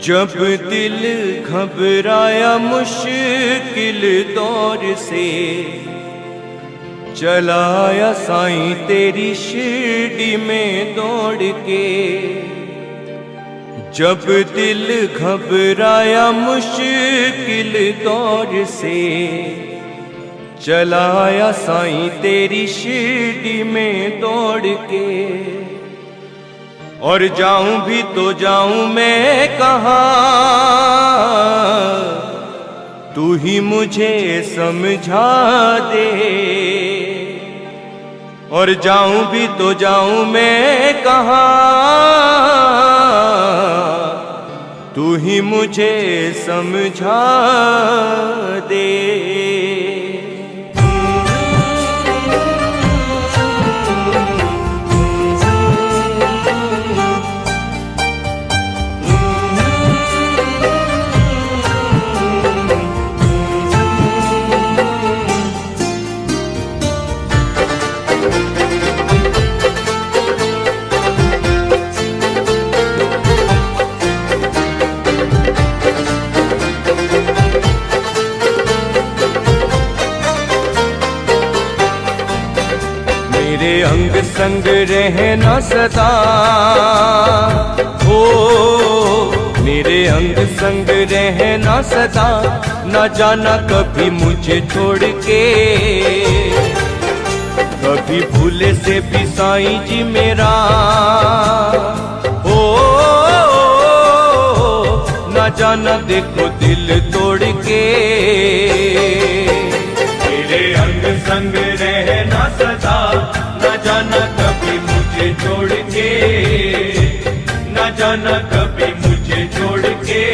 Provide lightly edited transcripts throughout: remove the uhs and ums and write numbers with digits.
जब दिल घबराया मुश्किल दौर से, चलाया साईं तेरी शिरडी में दौड़ के। जब दिल घबराया मुश्किल दौर से, चलाया साईं तेरी शिरडी में दौड़ के। और जाऊं भी तो जाऊं मैं कहाँ, तू ही मुझे समझा दे। और जाऊं भी तो जाऊं मैं कहाँ, तू ही मुझे समझा दे। मेरे अंग संग रहना सदा, हो मेरे अंग संग रहना सदा। न जाना कभी मुझे छोड़ के, कभी भूले से भी साईं जी मेरा। हो न जाना देखो दिल तोड़ के। मेरे अंग संग रहना सदा, न जाना कभी मुझे छोड़ के, न जाना कभी मुझे छोड़ के।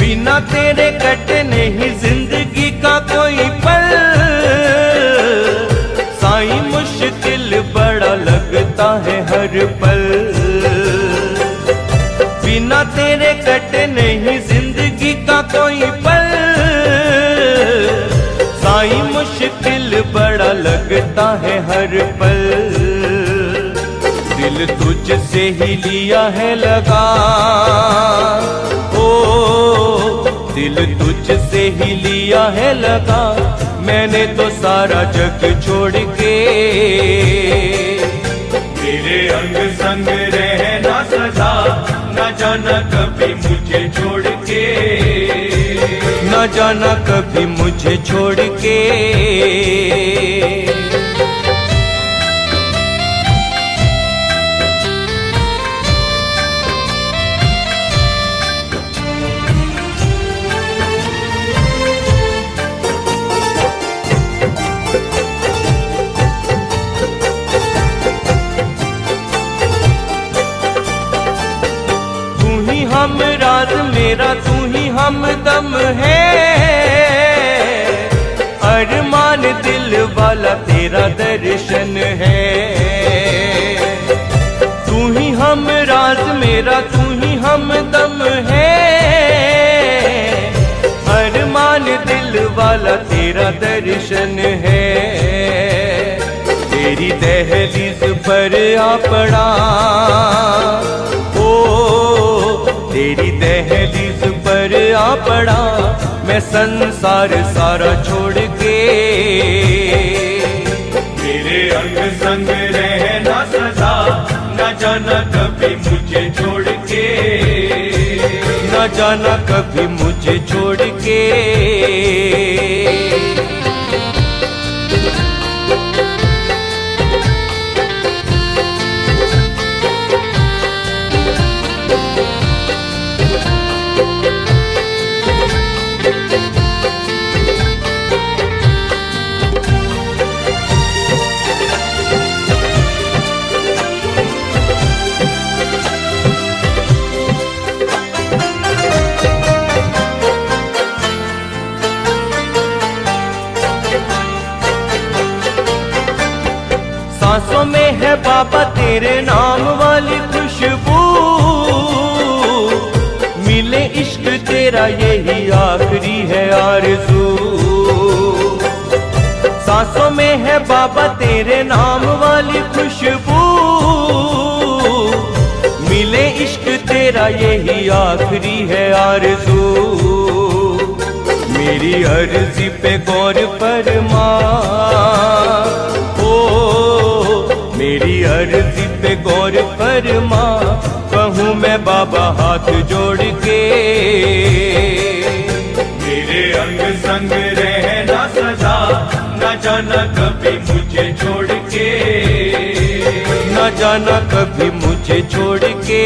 बिना तेरे कटे नहीं जिंदगी का कोई पल, साईं मुश्किल बड़ा लगता है हर पल। बिना तेरे कटे नहीं जिंदगी का कोई पल, साईं मुश्किल बड़ा लगता है हर पल। दिल तुझसे ही लिया है लगा, दिल तुझसे ही लिया है लगा। मैंने तो सारा जग छोड़ के। मेरे अंग संग रहना सदा, न जाना कभी मुझे छोड़ के, न जाना कभी मुझे छोड़ के। हम राज मेरा, तू ही हमदम है। अरमान दिल वाला तेरा दर्शन है। तू ही हम राज मेरा, तू ही हमदम है। अरमान दिल वाला तेरा दर्शन है। तेरी दहलीज पर आ पड़ा, तेरी दहलीज पर आ पड़ा। मैं संसार सारा छोड़ के। मेरे अंग संग रहना सदा, न जाना कभी मुझे छोड़ के, न जाना कभी मुझे छोड़ के। सांसों में है बाबा तेरे नाम वाली खुशबू, मिले इश्क तेरा यही आखिरी है आरज़ू। सांसों में है बाबा तेरे नाम वाली खुशबू, मिले इश्क तेरा यही आखिरी है आरज़ू। मेरी अर्जी पे गौर फरमा, ओ मेरी अर्जी पे गौर फरमा, कहूँ मैं बाबा हाथ जोड़ के। मेरे अंग संग रहना सदा, न जाना कभी मुझे छोड़ के, न जाना कभी मुझे छोड़ के।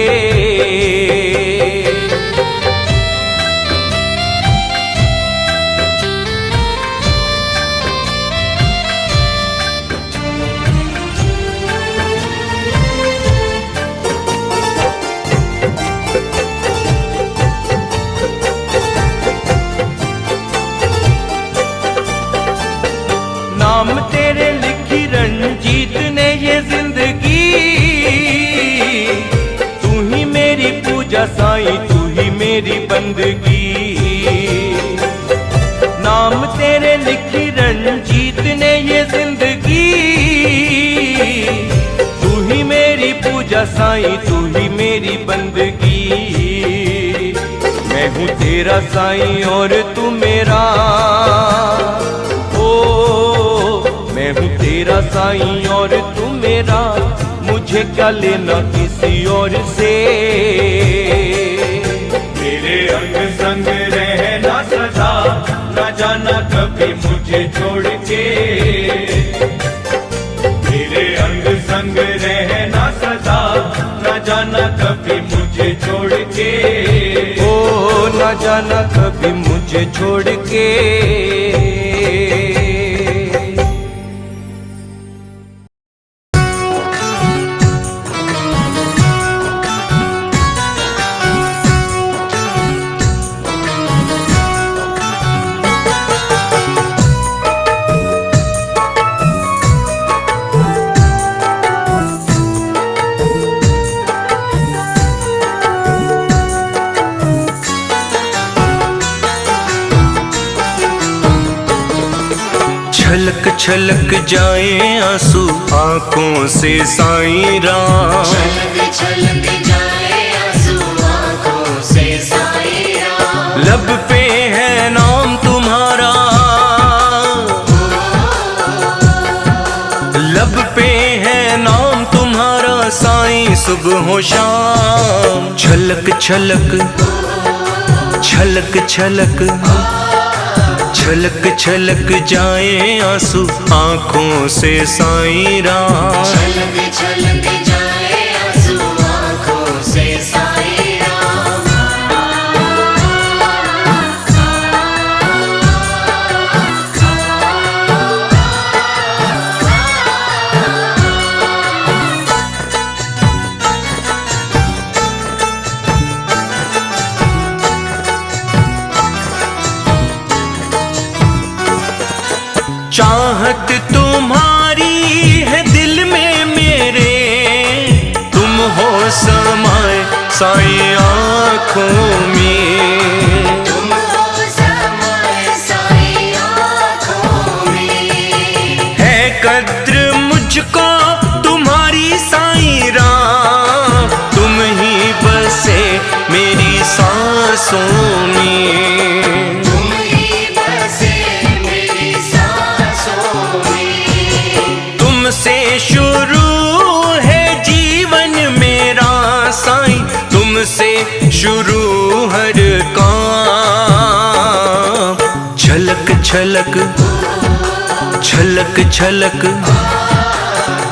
नाम तेरे लिखी रंजीत ने ये जिंदगी, तू ही मेरी पूजा साईं, तू ही मेरी बंदगी। नाम तेरे लिखी रंजीत ने ये जिंदगी, तू ही मेरी पूजा साईं, तू ही मेरी बंदगी। मैं हूँ तेरा साईं और तू मेरा, मैं हूँ तेरा साईं और तू मेरा, मुझे क्या लेना किसी और से। मेरे अंग संग रहना सदा, न जाना कभी मुझे छोड़ के। मेरे अंग संग रहना सदा, न जाना कभी मुझे छोड़ के। ओ न जाना कभी मुझे छोड़ के। छलक छलक जाए आंसू आंखों से साईं राम, छलक छलक जाए आंसू आंखों से साईं राम। लब पे है नाम तुम्हारा, लब पे है नाम तुम्हारा साईं, सुबह हो शाम। छलक छलक छलक छलक छलक छलक जाए आंसू आंखों से साईं राम, छलक छलक जाए आंसू आंखों से साईं राम। चाहत तुम्हारी है दिल में मेरे, तुम हो समाए साईं आँखों में, तुम हो समाए साईं आँखों में। है कद्र मुझको तुम्हारी साईं राम, तुम ही बसे मेरी सांसों में। तुमसे शुरू है जीवन मेरा साईं, तुमसे शुरू हर काम। छलक छलक छलक छलक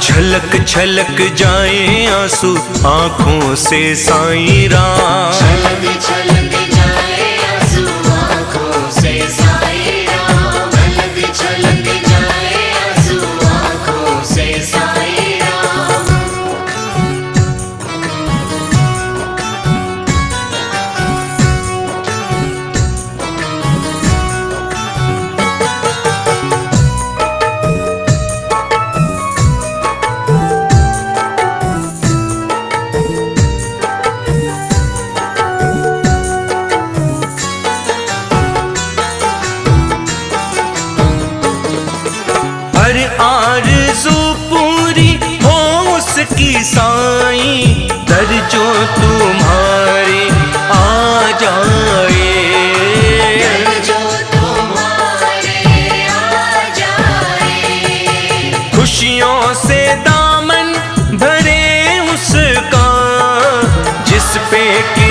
छलक छलक जाए आंसू आंखों से साईं राम, छलक छलक जाए आंसू आंखों से साईं राम। छलक छलक जाए आंसू आंखों से साईं राम।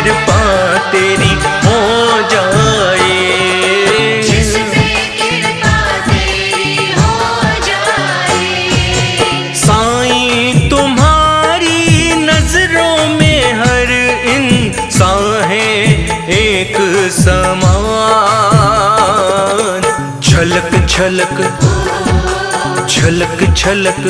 कृपा तेरी हो जाए, जिस पे कृपा तेरी हो जाए। साईं तुम्हारी नजरों में हर इंसान है एक समान। छलक छलक छलक छलक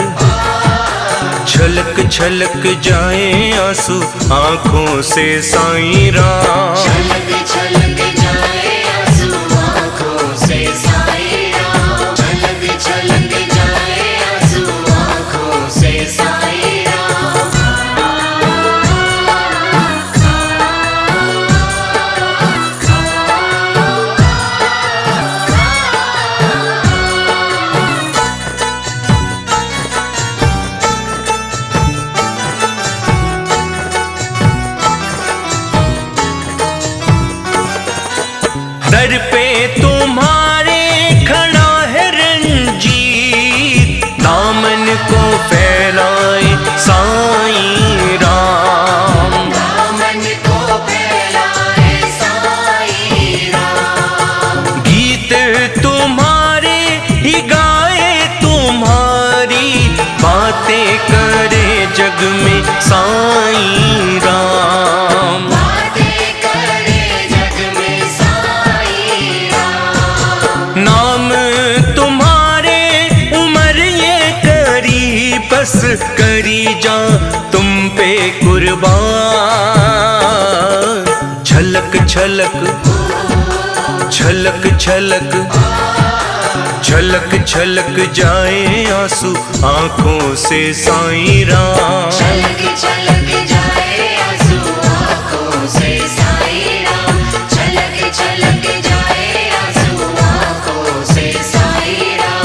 छलक छलक जाए आंसू आँखों से साईं राम। छलक छलक जाए आंसू आँखों से साईं राम। छलक छलक जाए आंसू आँखों से साईं राम। दर पे तुम्हारे खड़ा है रंजीत, दामन को फैलाए साईं राम। दामन को फैलाए साईं राम। गीत तुम्हारे ही गाए, तुम्हारी बातें करे जग में साईं राम। बातें करे जग में साईं राम। नाम तुम्हारे उमर ये करी, बस करी जा तुम पे कुर्बान। छलक छलक छलक छलक छलक छलक जाए आंसू आँखों से साईं राम। छलक छलक जाए आंसू आँखों से साईं राम। छलक छलक जाए आंसू आँखों से साईं राम।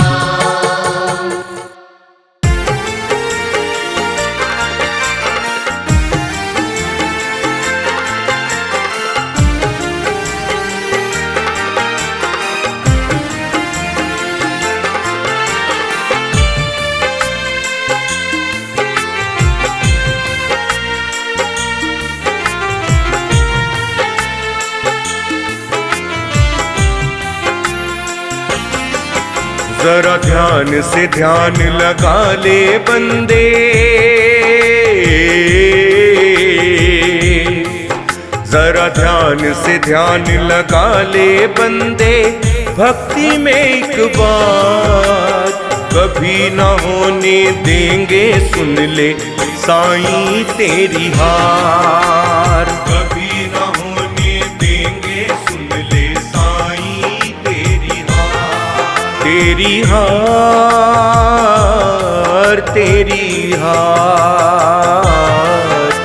जरा ध्यान से ध्यान लगा ले बंदे, जरा ध्यान से ध्यान लगा ले बंदे। भक्ति में एक बात कभी ना होने देंगे, सुन ले साईं तेरी हार। कभी ना होने देंगे, सुन ले साईं तेरी हार। तेरी हार तेरी हार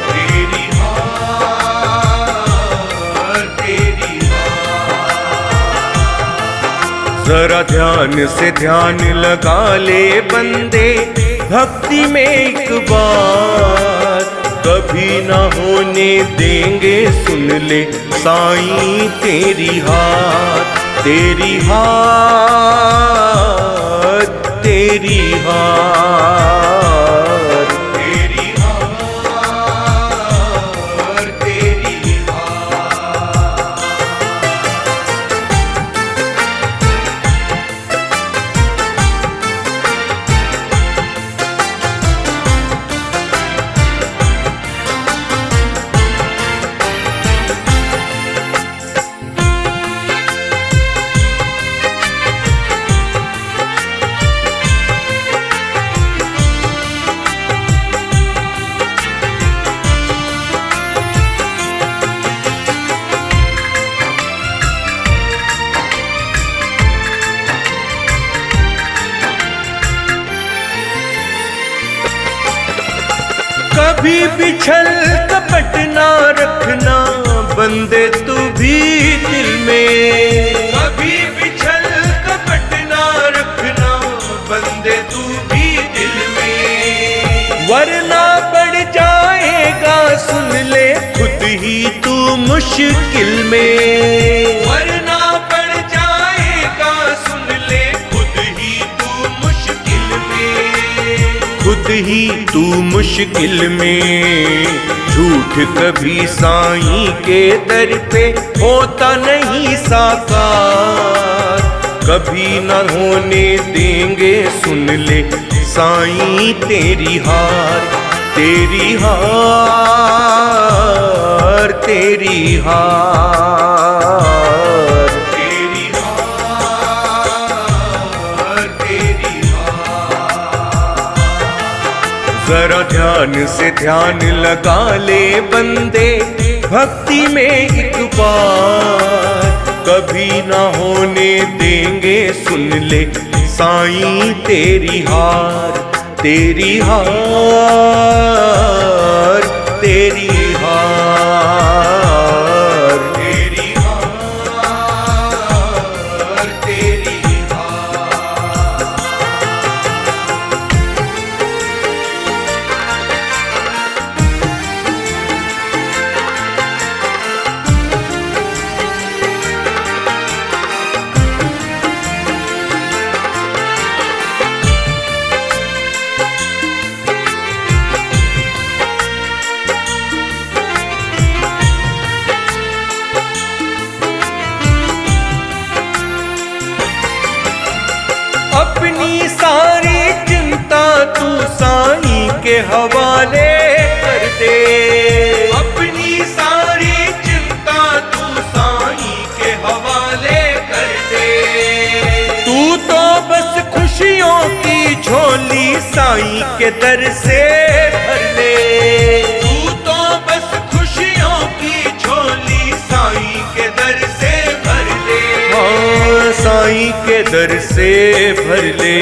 तेरी हार तेरी हार। जरा ध्यान से ध्यान लगा ले बंदे, भक्ति में एक बात कभी ना होने देंगे, सुन ले साईं तेरी हार। तेरी हार तेरी हार तेरी हार तेरी हार। कभी बिछल कपट ना रखना बंदे तू भी दिल में। कभी बिछल कपट ना रखना बंदे तू भी दिल में, वरना बढ़ जाएगा सुन ले खुद ही तू मुश्किल में। वरना बढ़ जाएगा सुन ले खुद ही तू मुश्किल में। खुद ही तू मुश्किल में, झूठ कभी साईं के दर पे होता नहीं साकार, कभी न होने देंगे सुन ले साईं तेरी हार, तेरी हार, तेरी हार, तेरी हार, तेरी हार। जरा ध्यान से ध्यान लगा ले बंदे भक्ति में एक बार, कभी ना होने देंगे सुन ले साईं तेरी हार, तेरी हार, तेरी हार, तेरी हार, तेरी हार। अपनी सारी चिंता तू साईं के हवाले कर दे, अपनी सारी चिंता तू साईं के हवाले कर दे। तू तो बस खुशियों की झोली साईं के दर से भर ले, तू तो बस खुशियों की झोली साईं के दर से भर ले, हाँ साईं के दर से भर ले।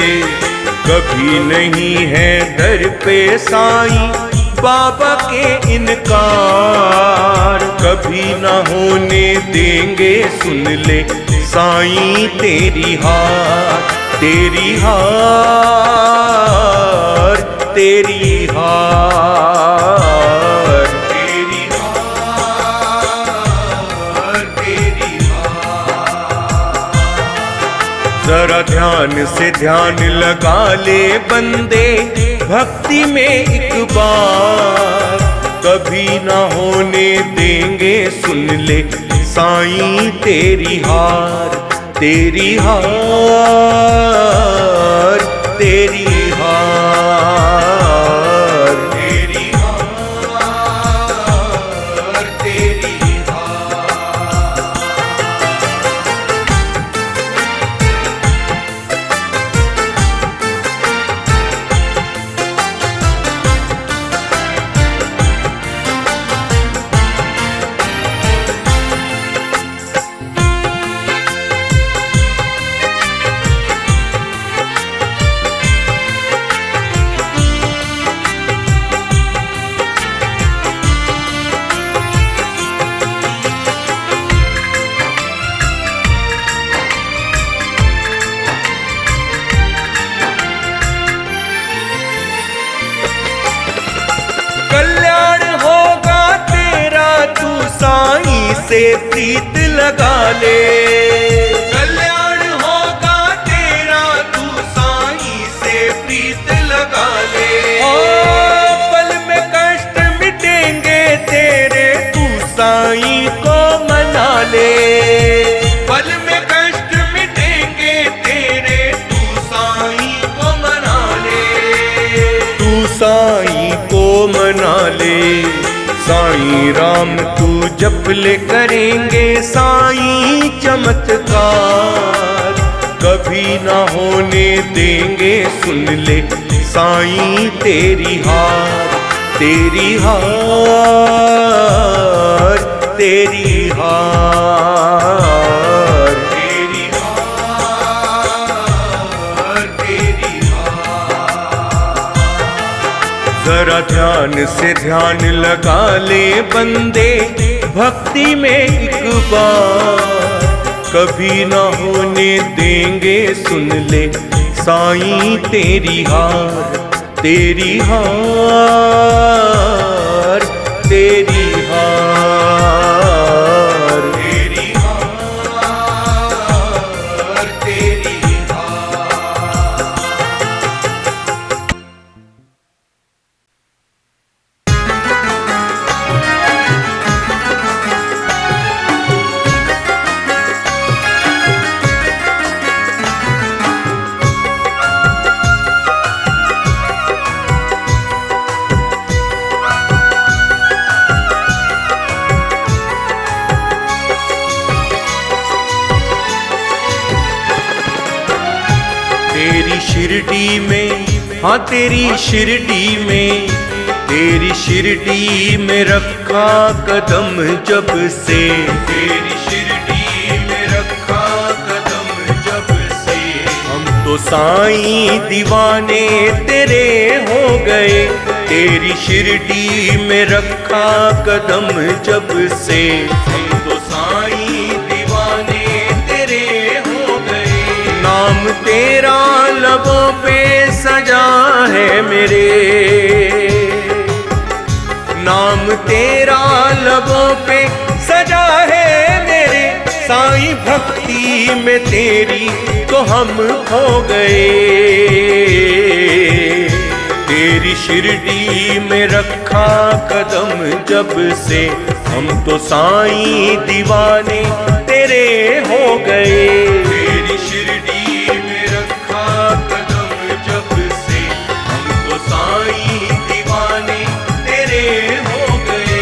कभी नहीं है दर पे साईं बाबा के इनकार, कभी ना होने देंगे सुन ले साईं तेरी हार, तेरी हार, तेरी हार, तेरी हार, तेरी हार। जरा ध्यान से ध्यान लगा ले बंदे भक्ति में एक बार, कभी ना होने देंगे सुन ले साईं तेरी हार, तेरी हार, तेरी हार, तेरी हार, तेरी हार। कल्याण होगा तेरा तू साईं से प्रीत लगा ले, कल्याण होगा तेरा तू साईं से प्रीत लगा ले। पल में कष्ट मिटेंगे तेरे तू साईं को मना ले, पल में कष्ट मिटेंगे तेरे तू साईं को मना ले, तू साईं को मना ले। साईं राम तू जप ले करेंगे साईं चमत्कार, कभी ना होने देंगे सुन ले साईं तेरी हार, तेरी हार, तेरी हार, तेरी हार, तेरी हार। जरा ध्यान से ध्यान लगा ले बंदे भक्ति में एक बार, कभी ना होने देंगे सुन ले साईं तेरी हार, तेरी हार, तेरी हार, तेरी हार, तेरी तेरी शिरडी में, हाँ तेरी शिरडी में, तेरी शिरडी में रखा कदम जब से, तेरी शिरडी में रखा कदम जब से। हम तो साईं दीवाने तेरे हो गए, तेरी शिरडी में रखा कदम जब से। हम तो साईं दीवाने तेरे हो गए, नाम तेरा लबों पे सजा है मेरे, नाम तेरा लबों पे सजा है मेरे। साईं भक्ति में तेरी तो हम खो गए, तेरी शिरडी में रखा कदम जब से। हम तो साईं दीवाने तेरे हो गए, तेरी शिरडी में रखा कदम जब से। हम तो साईं दीवाने तेरे हो गए।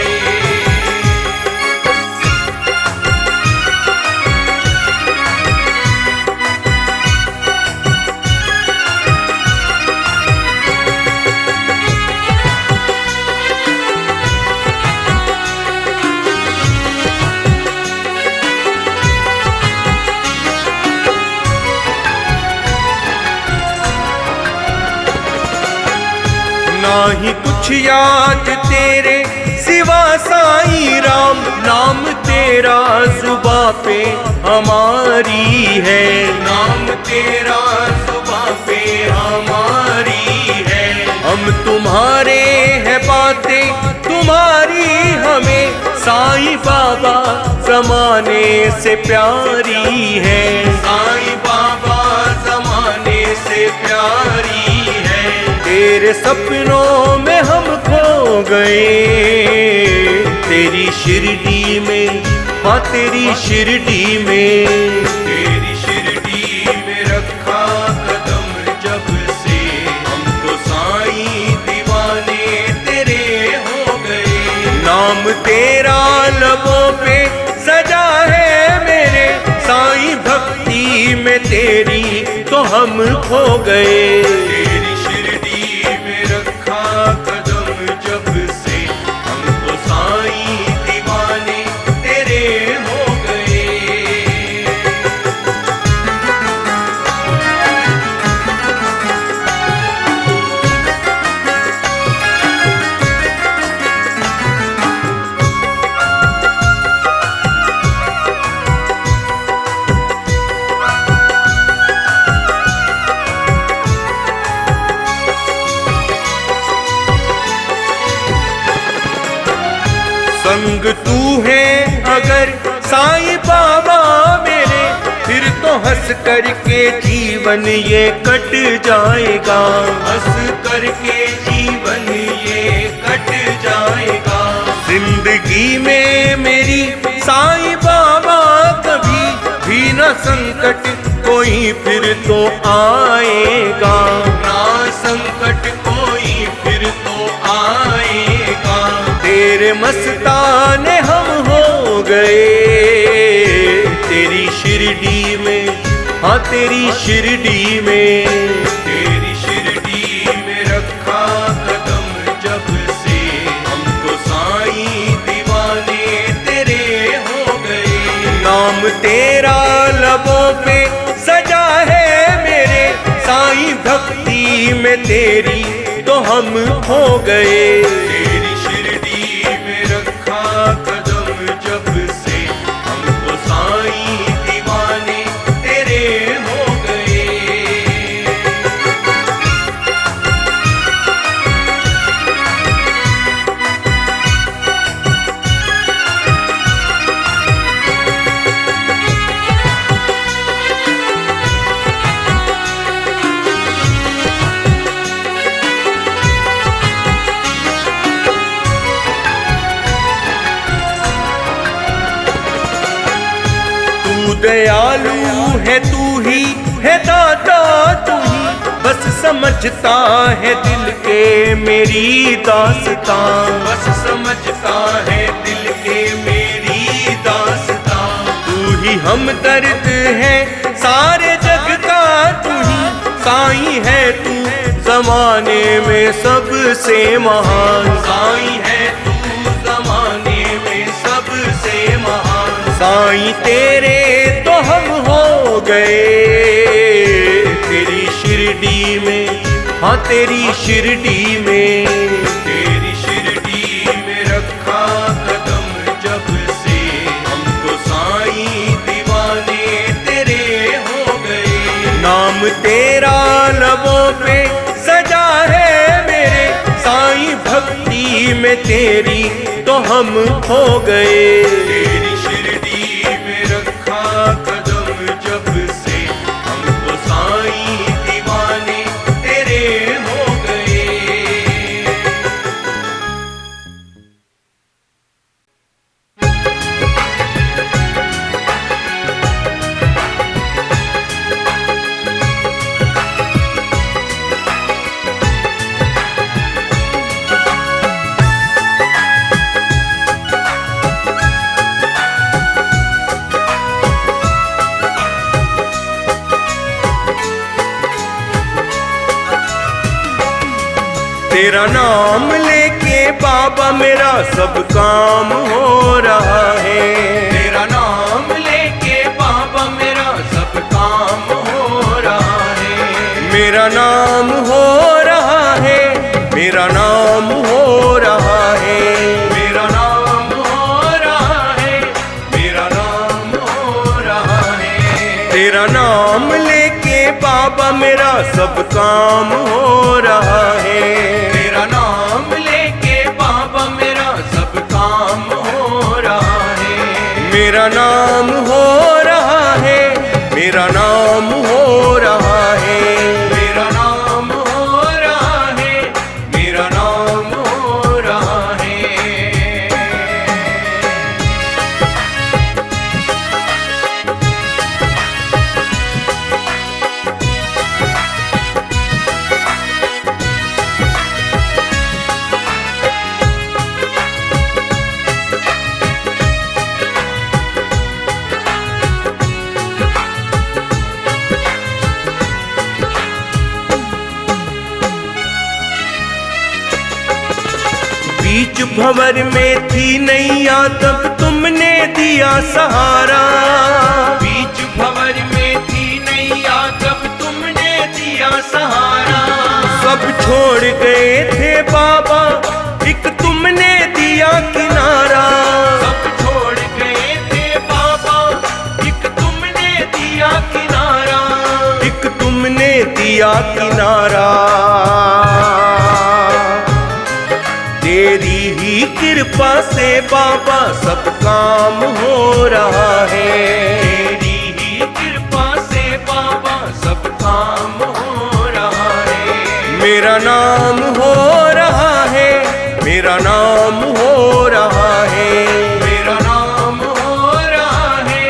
नाही कुछ याद तेरे सिवा साईं राम, नाम तेरा जुबां पे हमारी है, नाम तेरा जुबां पे हमारी है। हम तुम्हारे हैं बातें तुम्हारी हमें, साईं बाबा जमाने से प्यारी है, साईं बाबा जमाने से प्यारी है। तेरे सपनों में हम खो गए, तेरी शिरडी में, हाँ तेरी शिरडी में, तेरी शिरडी में रखा कदम जब से। हम तो साईं दीवाने तेरे हो गए, नाम तेरा लबों पे सजा है मेरे। साईं भक्ति में तेरी तो हम खो गए, तेरी शिरडी में रखा कदम जब से। हम तो साईं दीवाने तेरे हो गए। संग तू है अगर साईं बाबा मेरे, फिर तो हंस करके जीवन ये कट जाएगा, हंस करके जीवन ये कट जाएगा। जिंदगी में मेरी साईं बाबा कभी भी न संकट कोई फिर तो आएगा, ना संकट कोई फिर तो आएगा। तेरे मस्ताने हम हो गए, तेरी शिरडी में, हाँ तेरी शिरडी में, तेरी शिरडी में रखा कदम जब से। हम तो साईं दीवाने तेरे हो गए, नाम तेरा लबों पे सजा है मेरे। साईं भक्ति में तेरी तो हम खो गए, तेरी शिरडी में रखा कदम जब से। हम तो साईं दीवाने तेरे हो गए। तू दयालु है, तू ही है दाता, तू ही बस समझता है दिल के मेरी दास्तां, बस समझता है दिल के मेरी दास्तां। तू ही हमदर्द है सारे जग का, तू ही साईं है तू जमाने में सबसे महान, साईं है तू जमाने में सबसे महान। साईं तेरे तो हम हो गए तेरी शिरडी में, हाँ तेरी शिरडी में, तेरी शिरडी में रखा कदम जब से हम तो साईं दीवाने तेरे हो गए। नाम तेरा लबों पे सजा है मेरे, साईं भक्ति में तेरी तो हम खो गए। तेरी शिरडी में रखा कदम जब से हम तो साईं दीवाने तेरे हो गए। तेरा नाम लेके बाबा मेरा सब काम हो रहा है, तेरा नाम लेके बाबा मेरा सब काम हो रहा है। मेरा नाम हो रहा है, मेरा नाम हो रहा है, मेरा नाम हो रहा है, मेरा नाम हो रहा है। तेरा नाम लेके बाबा मेरा सब काम हो रहा है, तेरा नाम लेके बाबा मेरा सब काम हो रहा है। मेरा नाम हो रहा है, मेरा नाम हो रहा है, मेरा नाम हो रहा है, मेरा नाम हो रहा है। बीच भंवर में थी नैया तब तुमने दिया सहारा, बीच भंवर में थी नैया तब तुमने दिया सहारा। सब छोड़ गए थे बाबा एक तुमने दिया किनारा, सब छोड़ गए थे बाबा एक तुमने दिया किनारा, एक तुमने दिया किनारा। तेरी ही कृपा से बाबा सब काम हो रहा है, तेरी ही कृपा से बाबा सब काम हो रहा है। मेरा नाम हो रहा है, मेरा नाम हो रहा है, मेरा नाम हो रहा है,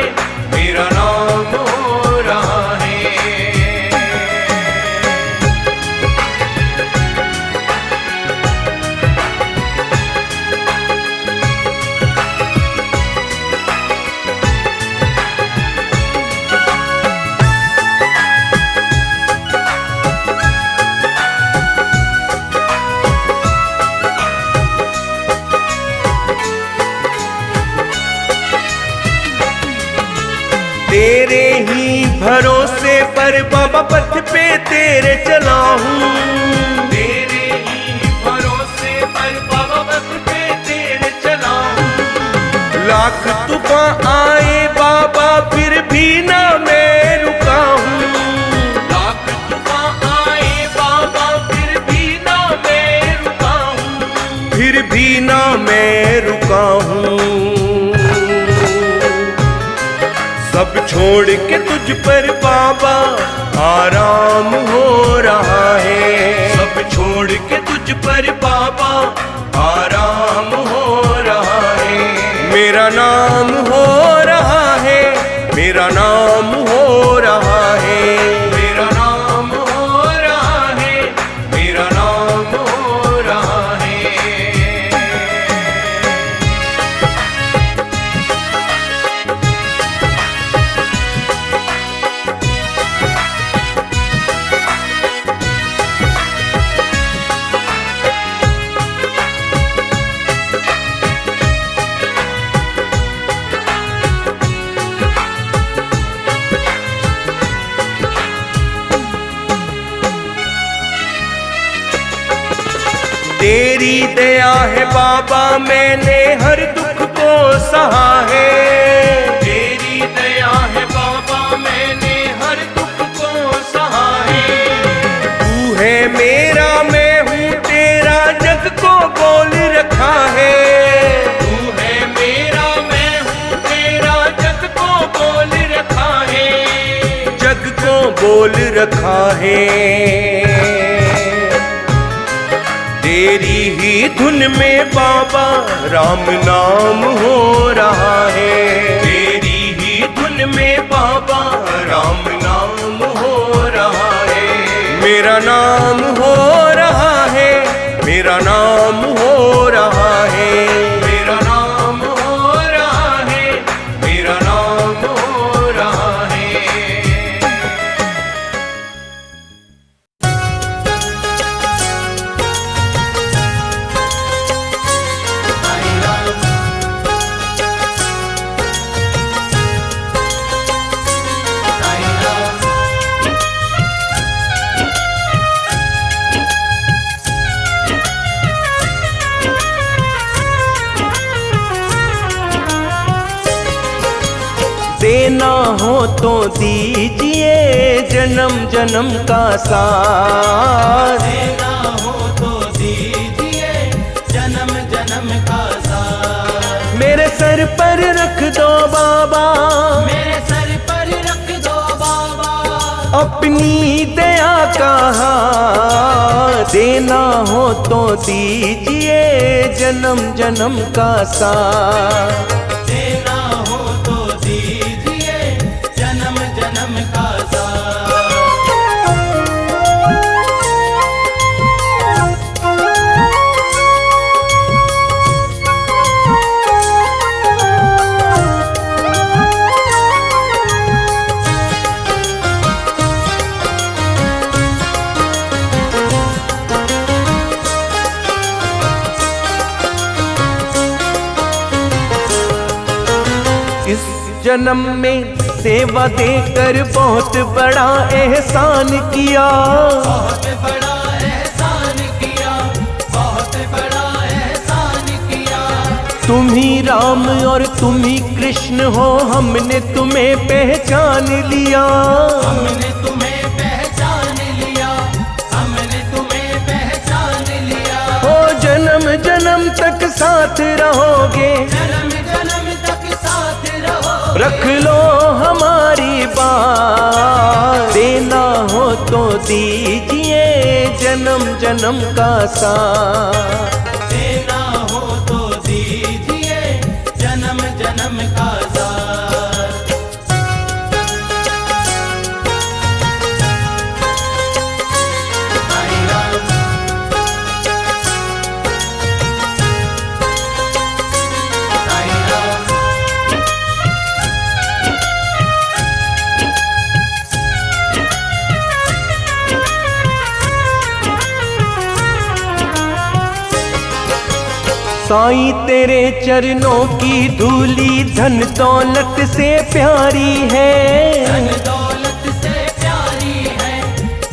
मेरा नाम हो रहा है। तेरे ही भरोसे पर बाबा पथ पे तेरे चला हूँ, तेरे ही भरोसे पर बाबा पथ पे तेरे चला हूँ। लाख तूफान आए बाबा फिर भी ना मैं रुका हूँ, लाख तूफान आए बाबा फिर भी ना मैं रुका हूँ, फिर भी ना मैं रुका हूँ। सब छोड़ के तुझ पर बाबा आराम हो रहा है, सब छोड़ के तुझ पर बाबा आराम हो रहा है। मेरा नाम हो रहा है, मेरा नाम हो रहा है, मेरा नाम हो रहा है, मेरा नाम हो रहा है। तेरी दया है बाबा मैंने हर दुख को सहा है। तेरी दया है बाबा मैंने हर दुख को सहा है। तू है मेरा मैं हूँ तेरा जग को बोल रखा है। तू है मेरा मैं हूँ तेरा जग को बोल रखा है। जग को बोल रखा है। तेरी ही धुन में बाबा राम नाम हो रहा है। तेरी ही धुन में बाबा राम नाम हो रहा है। मेरा नाम हो रहा है। मेरा नाम हो रहा है। मेरा नाम हो रहा है। मेरा नाम हो रहा है। देना हो तो दीजिए जन्म जन्म का साथ। देना हो तो दीजिए जन्म जन्म का साथ। मेरे सर पर रख दो बाबा। मेरे सर पर रख दो बाबा। अपनी दया का हाथ। देना हो तो दीजिए जन्म जन्म का साथ। देना हो तो दीजिए जन्म जन्म का साथ। इस जन्म में सेवा देकर बहुत बड़ा एहसान किया। बहुत बड़ा एहसान किया। बहुत बड़ा एहसान किया। तुम ही राम और तुम ही कृष्ण हो हमने तुम्हें पहचान लिया। हमने तुम्हें पहचान लिया। हमने तुम्हें पहचान लिया। ओ जन्म जन्म तक साथ रहोगे। जन्म जन्म तक साथ रहो। रख लो हमारी बात। देना हो तो दीजिए जन्म जन्म का साथ। देना हो तो दीजिए जन्म जन्म का साथ। साईं राम। साईं राम। साईं तेरे चरणों की धूली धन दौलत से प्यारी है। धन दौलत से प्यारी है।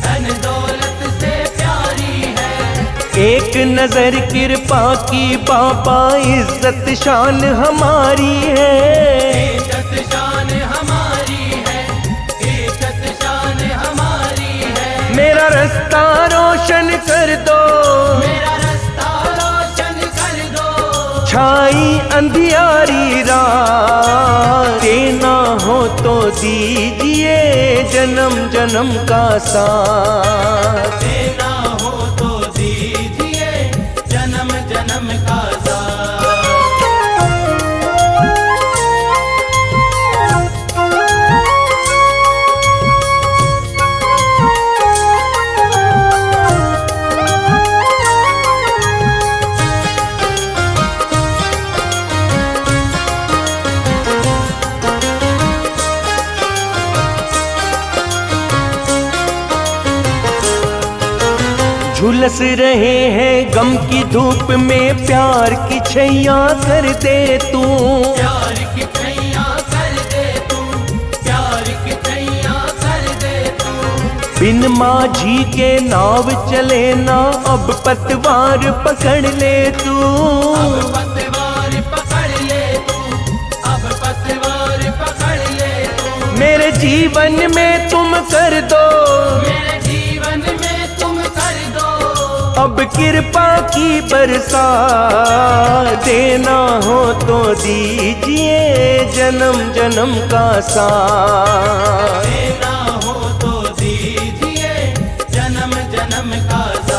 धन दौलत से प्यारी है। एक नजर कृपा की बाबा इज्जत शान हमारी है। इज्जत शान हमारी है। इज्जत शान हमारी है। मेरा रास्ता रोशन कर दो। मेरा रास्ता रोशन कर दो। छाई अंधियारी रात। देना हो तो दीजिए जन्म जन्म का साथ। देना हो तो दीजिए जन्म जन्म का साथ। झुलस रहे हैं गम की धूप में प्यार की छैया कर दे तू। प्यार की छैया कर दे तू। प्यार की छैया कर दे तू। बिन माझी के नाव चले ना, अब पतवार पकड़ ले तू। अब पतवार पकड़ ले तू, अब पतवार पकड़ ले तू। मेरे जीवन में तुम कर दो, मेरे जीवन में तुम कर दो। अब कृपा की बरसा, देना हो तो दीजिए जन्म जन्म का साथ। देना हो तो दीजिए जन्म जन्म का साथ।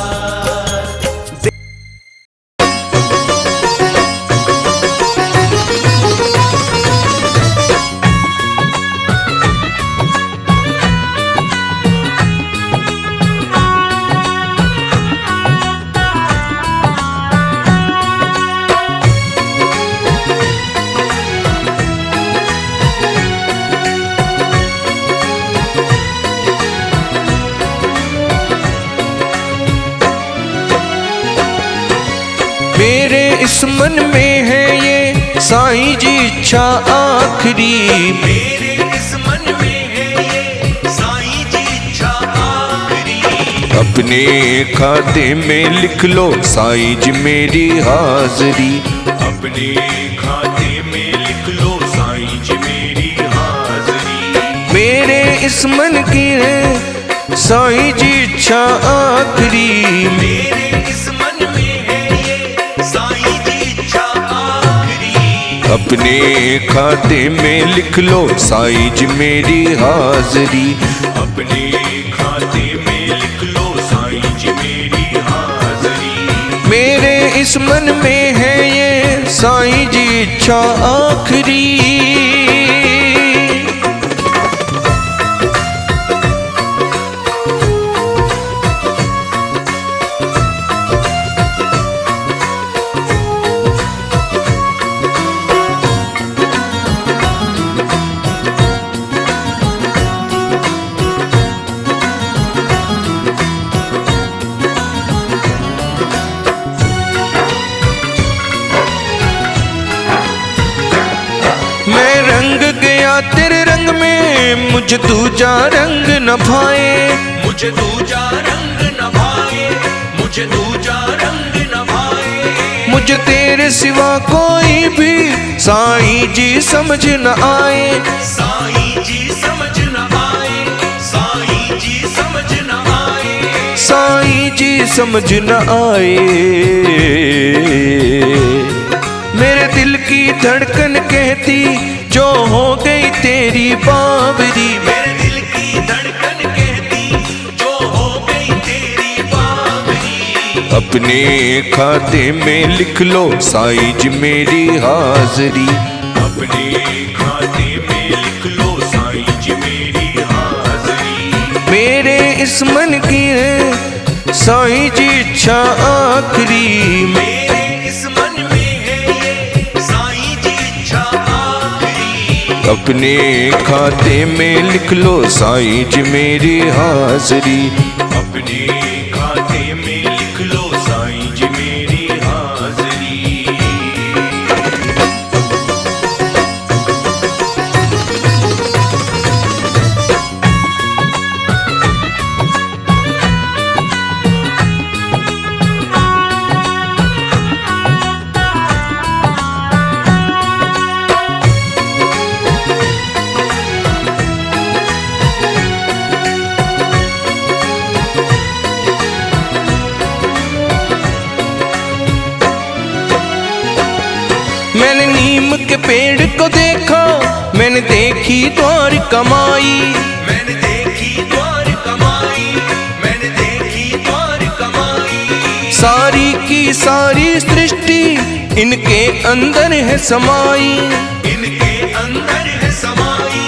मेरे इस मन में है ये साईं जी इच्छा आखिरी। मेरे इस मन में है ये साईं जी इच्छा आखिरी। अपने खाते में लिख लो साईं जी मेरी हाजरी। अपने खाते में लिख लो साईं जी मेरी हाजरी। मेरे इस मन की है साईं जी इच्छा आखिरी। मेरे इस मन में है ये साईं जी इच्छा आखिरी। अपने खाते में लिख लो साईं जी मेरी हाजरी। अपने खाते में लिख लो साईं जी मेरी हाजरी। मेरे इस मन में है ये साईं जी इच्छा आखिरी। मैं रंग गया तेरे रंग में, मुझे दूजा रंग न भाए। मुझे दूजा रंग न भाए। मुझे दूजा रंग न भाए। मुझे तेरे सिवा कोई भी साईं जी समझ न आए। साईं जी समझ न आए। साईं जी समझ न आए। साईं जी समझ न आए। मेरे दिल की धड़कन कहती जो हो गई तेरी बावरी। मेरे दिल की धड़कन कहती जो हो गई तेरी बावरी। अपने खाते में लिख लो साईं जी मेरी हाजरी। अपने खाते में लिख लो साईं जी मेरी हाजरी। मेरे इस मन की है साईं जी इच्छा आखिरी। मेरे इस मन में अपने खाते में लिख लो साईं जी मेरी हाजरी। अपने खाते में लिख लो साईं जी मेरी हाजरी। मैंने नीम के पेड़ को देखा, मैंने देखी द्वार कमाई। मैंने देखी द्वार कमाई। मैंने देखी द्वार कमाई। सारी की सारी सृष्टि इनके अंदर है समाई। इनके अंदर है समाई।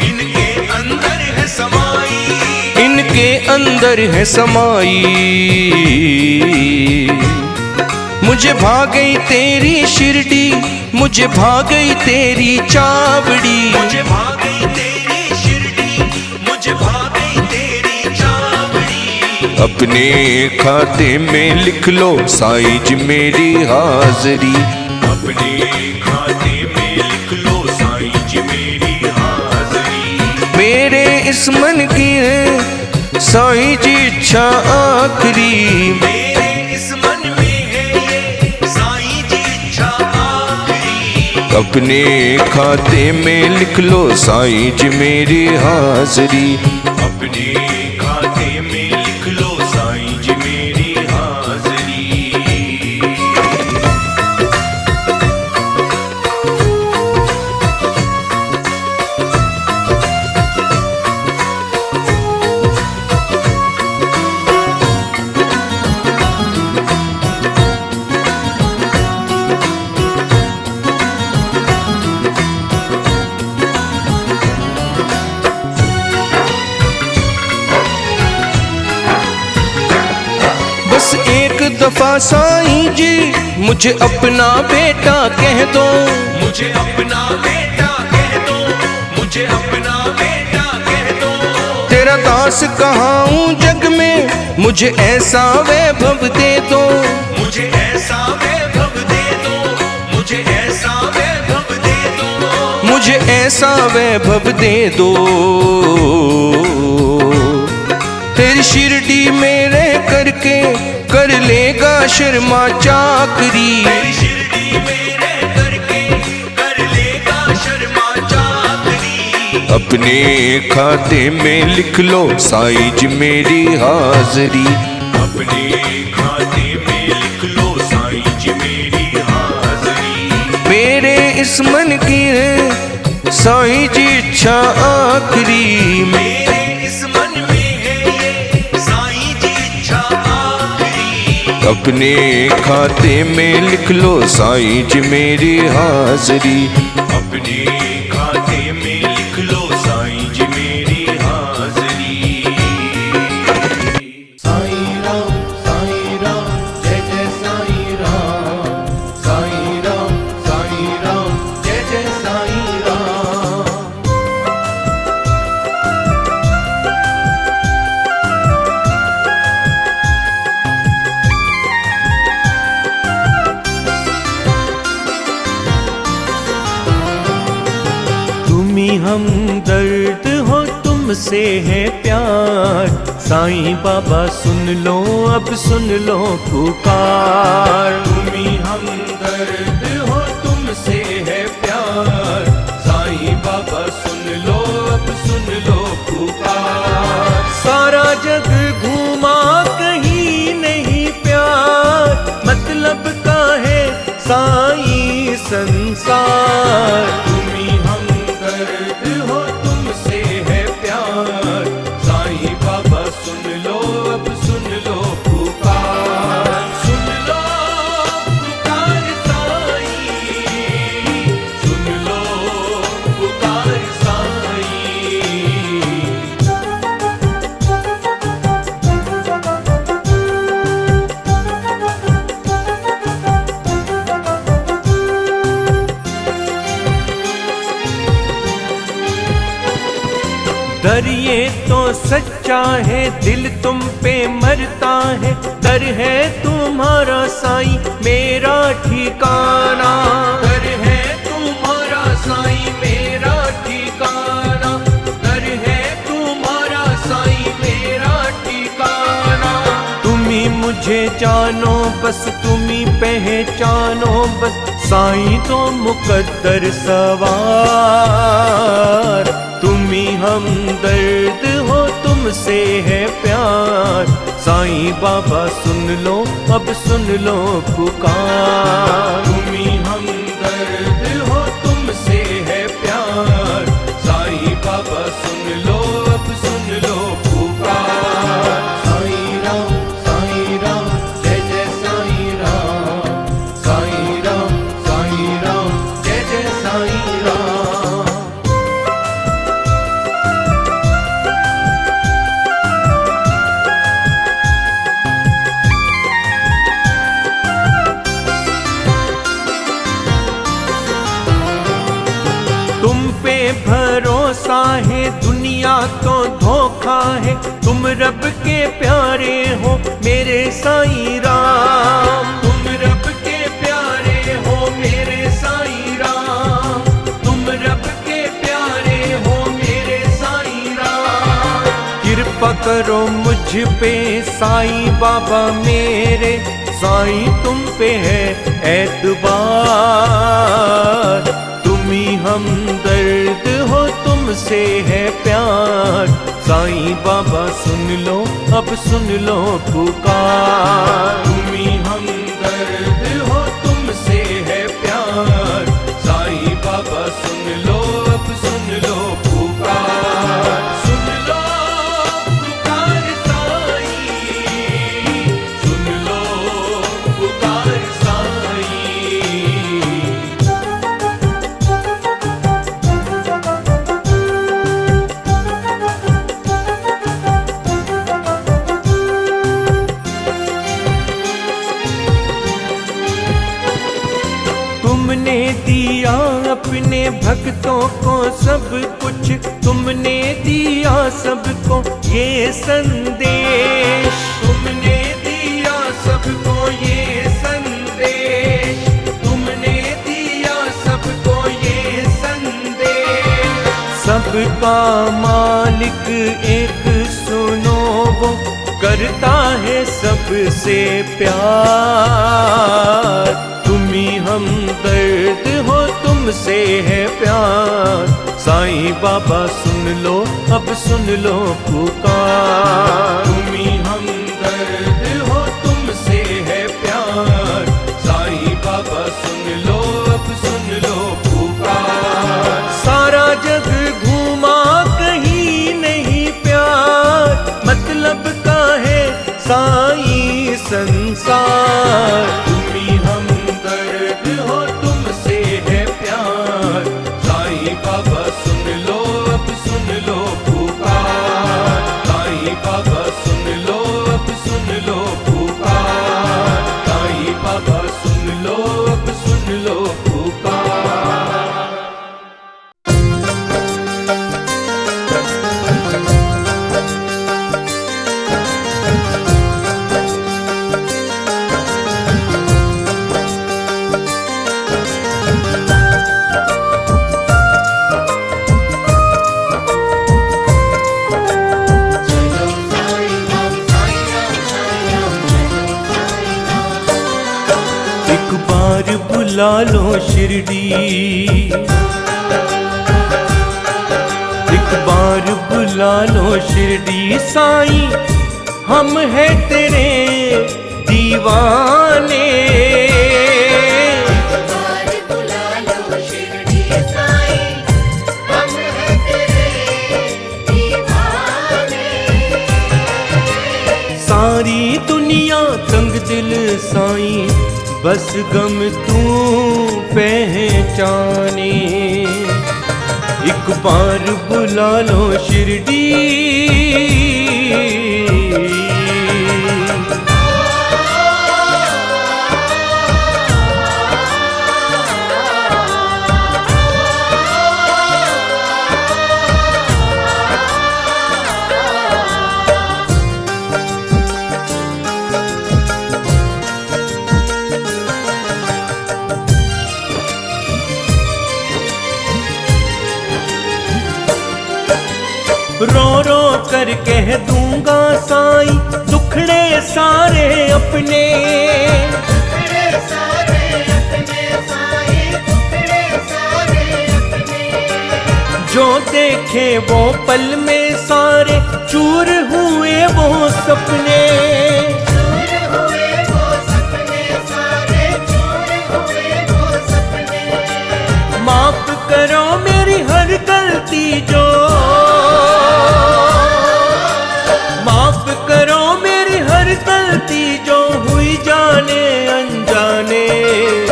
इनके अंदर है समाई। इनके अंदर है समाई। मुझे भाग गई तेरी शिरडी, मुझे भाग गई तेरी चावड़ी। मुझे भाग गई तेरी शिरडी, मुझे भाग गई तेरी चावड़ी। अपने खाते में लिख लो साईं जी मेरी हाजरी। अपने खाते में लिख लो साईं जी मेरी हाजरी। मेरे इस मन की है साईं जी इच्छा आखरी। मेरे इस मन में है ये साईं जी इच्छा आखरी। अपने खाते में लिख लो साईं जी मेरी हाजरी। अपने खाते में लिख लो साईं जी मेरी हाजरी। बस एक दफा साईं जी मुझे अपना बेटा कह दो। मुझे अपना बेटा कह दो। मुझे अपना बेटा कह दो। तेरा दास कहाऊं जग में मुझे ऐसा वैभव दे दो। मुझे ऐसा वैभव दे दो। मुझे ऐसा वैभव दे दो। मुझे ऐसा वैभव दे दो। तेरी शिरडी में रह करके कर लेगा शर्मा चाकरी। तेरी शिरडी में रह करके कर लेगा शर्मा चाकरी। अपने खाते में लिख लो साईं जी मेरी हाजरी। अपने खाते में लिख लो साईं जी मेरी हाजरी। मेरे इस मन की है साईं जी इच्छा आखरी। मेरे इस मन में है ये साईं जी इच्छा आखरी। अपने खाते में लिख लो साईं जी मेरी हाजरी। अपने खाते में लिख लो साईं जी मेरी हाजरी। साईं राम जय जय साईं राम। साईं राम जय जय साईं राम। तुम्ही हम दर्द हो तुमसे है प्यार। साईं बाबा सुन लो अब सुन लो पुकार। तुम्ही हम दर्द हो तुमसे है प्यार। साईं बाबा सुन लो अब सुन लो पुकार। सारा जग घूमा कहीं नहीं प्यार। मतलब का है साईं संसार। तुम्ही हम दर्द हो तुमसे है प्यार। साईं बाबा सुन लो अब सुन लो पुकार। सुन लो पुकार साईं। सुन लो पुकार साईं। डर ये तो सच्चा है दिल तुम पे मरता है। डर है तुम्हारा साईं मेरा ठिकाना। डर है तुम्हारा साईं मेरा ठिकाना। डर है तुम्हारा साईं मेरा ठिकाना। तुम्ही मुझे जानो बस तुम्ही पहचानो बस। साईं तो मुकद्दर सवार। तुम्ही हम दर्द हो तुमसे है प्यार। साईं बाबा सुन लो अब सुन लो पुकार। तुम्ही हम दर्द हो तुमसे है प्यार। साईं बाबा सुन लो अब सुन लो पुकार। साईं राम जय जय साईं राम। साईं राम जय जय साईं राम। तुम पे भरोसा है दुनिया तो धोखा है। तुम रब के प्यारे हो मेरे साईं राम। तुम रब के प्यारे हो मेरे साईं राम। तुम रब के प्यारे हो मेरे साईं राम। कृपा करो तुझ पे साईं बाबा मेरे, साईं तुम पे है एतबार। तुम ही हमदर्द हो, तुमसे है प्यार, साईं बाबा सुन लो, अब सुन लो पुकार। तुम ही हमदर्द हो, तुमसे है प्यार, साईं बाबा सुन लो, अब सुन लो पुकार। सुन लो पुकार साईं, सुन लो पुकार साईं। तुमने दिया अपने भक्तों को सब कुछ, तुमने दिया सबको ये संदेश। तुमने दिया सबको ये संदेश, तुमने दिया सबको ये संदेश। सबका मालिक एक सुनो, वो करता है सबसे प्यार। तुम ही हमदर्द हो, तुमसे है प्यार, साईं बाबा सुन लो, अब सुन लो पुकार। तुम ही हमदर्द हो, तुमसे है प्यार, साईं बाबा सुन लो, अब सुन लो पुकार। सारा जग घूमा कहीं नहीं प्यार, मतलब का है साईं संसार। तुम ही हमदर्द हो, तुमसे है प्यार, साईं बाबा सुन लो, अब सुन लो पुकार। साईं बाबा सुन लो, अब सुन लो पुकार। साईं बाबा सुन लो, अब सुन लो पुकार। एक बार बुला लो शिरडी, एक बार बुला लो शिरडी साईं, हम हैं तेरे दीवाने। बार बुला लो शिरडी साईं, हम हैं तेरे दीवाने। सारी दुनिया तंग दिल साईं, बस गम तू पहचाने। एक बार बुला लो शिरडी, रो रो कर कह दूंगा साईं दुखड़े सारे अपने। टुकड़े सारे अपने साईं, टुकड़े सारे अपने। जो देखे वो पल में सारे चूर हुए वो सपने। चूर हुए वो सपने सारे, चूर हुए वो सपने। माफ करो मेरी हर गलती जो, माफ करो मेरी हर गलती जो हुई जाने अनजाने।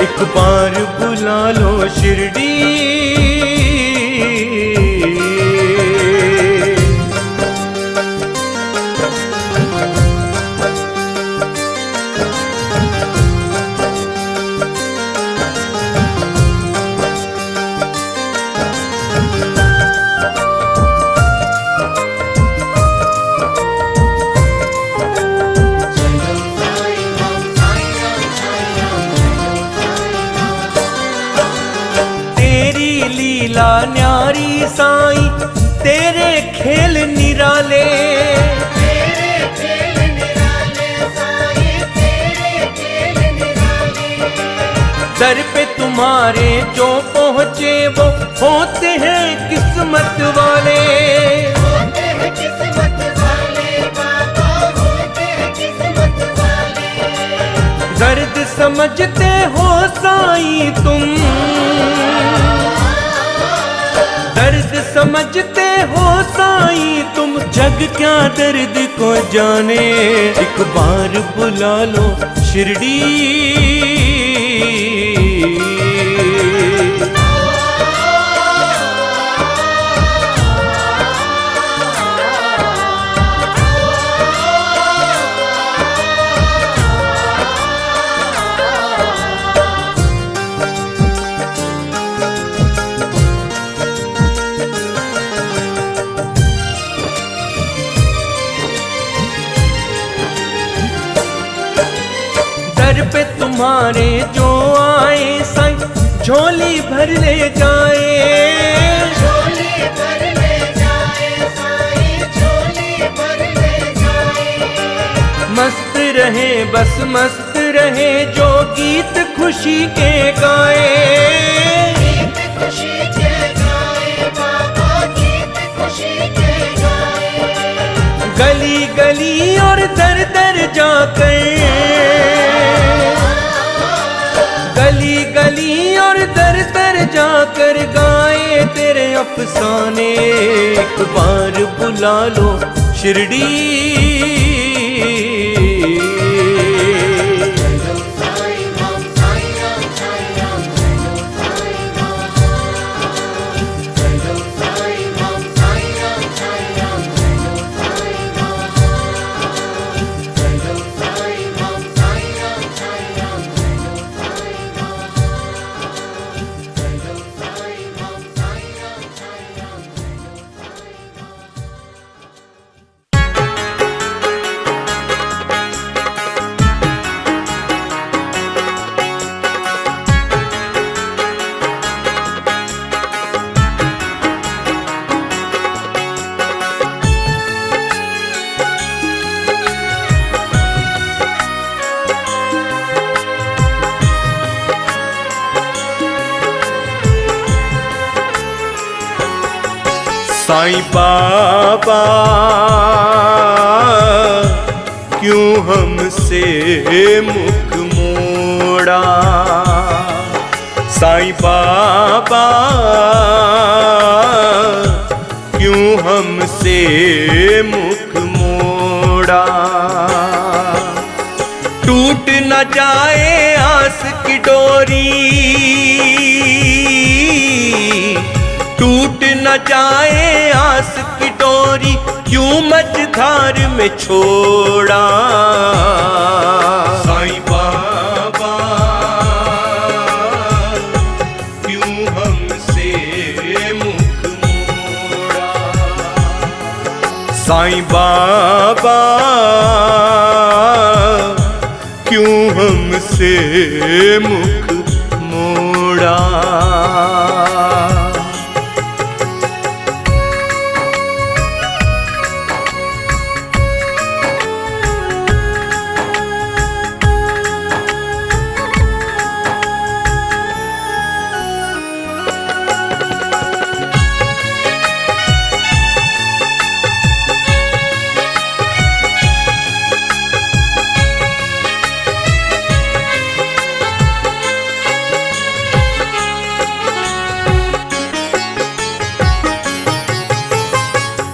एक बार बुला लो शिरडी, लीला न्यारी साईं तेरे खेल निराले। तेरे दर पे तुम्हारे जो पहुँचे वो होते हैं किस्मत वाले। होते हैं किस्मत वाले बाबा, होते हैं किस्मत वाले। दर्द समझते हो साईं तुम, दर्द समझते हो साईं तुम, जग क्या दर्द को जाने। एक बार बुला लो शिरडी, दर पे तुम्हारे जो आए साईं झोली भर ले जाए। झोली भर ले जाए साईं, झोली भर ले जाए। मस्त रहे बस मस्त रहे जो गीत खुशी के गाए। गीत खुशी के गाए बाबा, गीत खुशी के गाए। गली गली और दर दर जाकर, गली गली और दर दर जाकर गाए तेरे अफसाने। एक बार बुला लो शिरडी, चलो साईं राम, साईं राम, साईं राम, चलो साईं राम, साईं राम, साईं राम, चलो साईं राम, साईं राम, साईं राम, चलो साईं राम, साईं राम, साईं राम। साईं बाबा क्यों हमसे मुख मोड़ा। साईं बाबा क्यों हमसे मुख मोड़ा। टूट न जाए आस की डोरी, टूट न जाए आस की डोरी, क्यों मझधार में छोड़ा। साईं बाबा क्यों हमसे मुख मोड़ा। साईं बाबा क्यों हमसे मुख मोड़ा।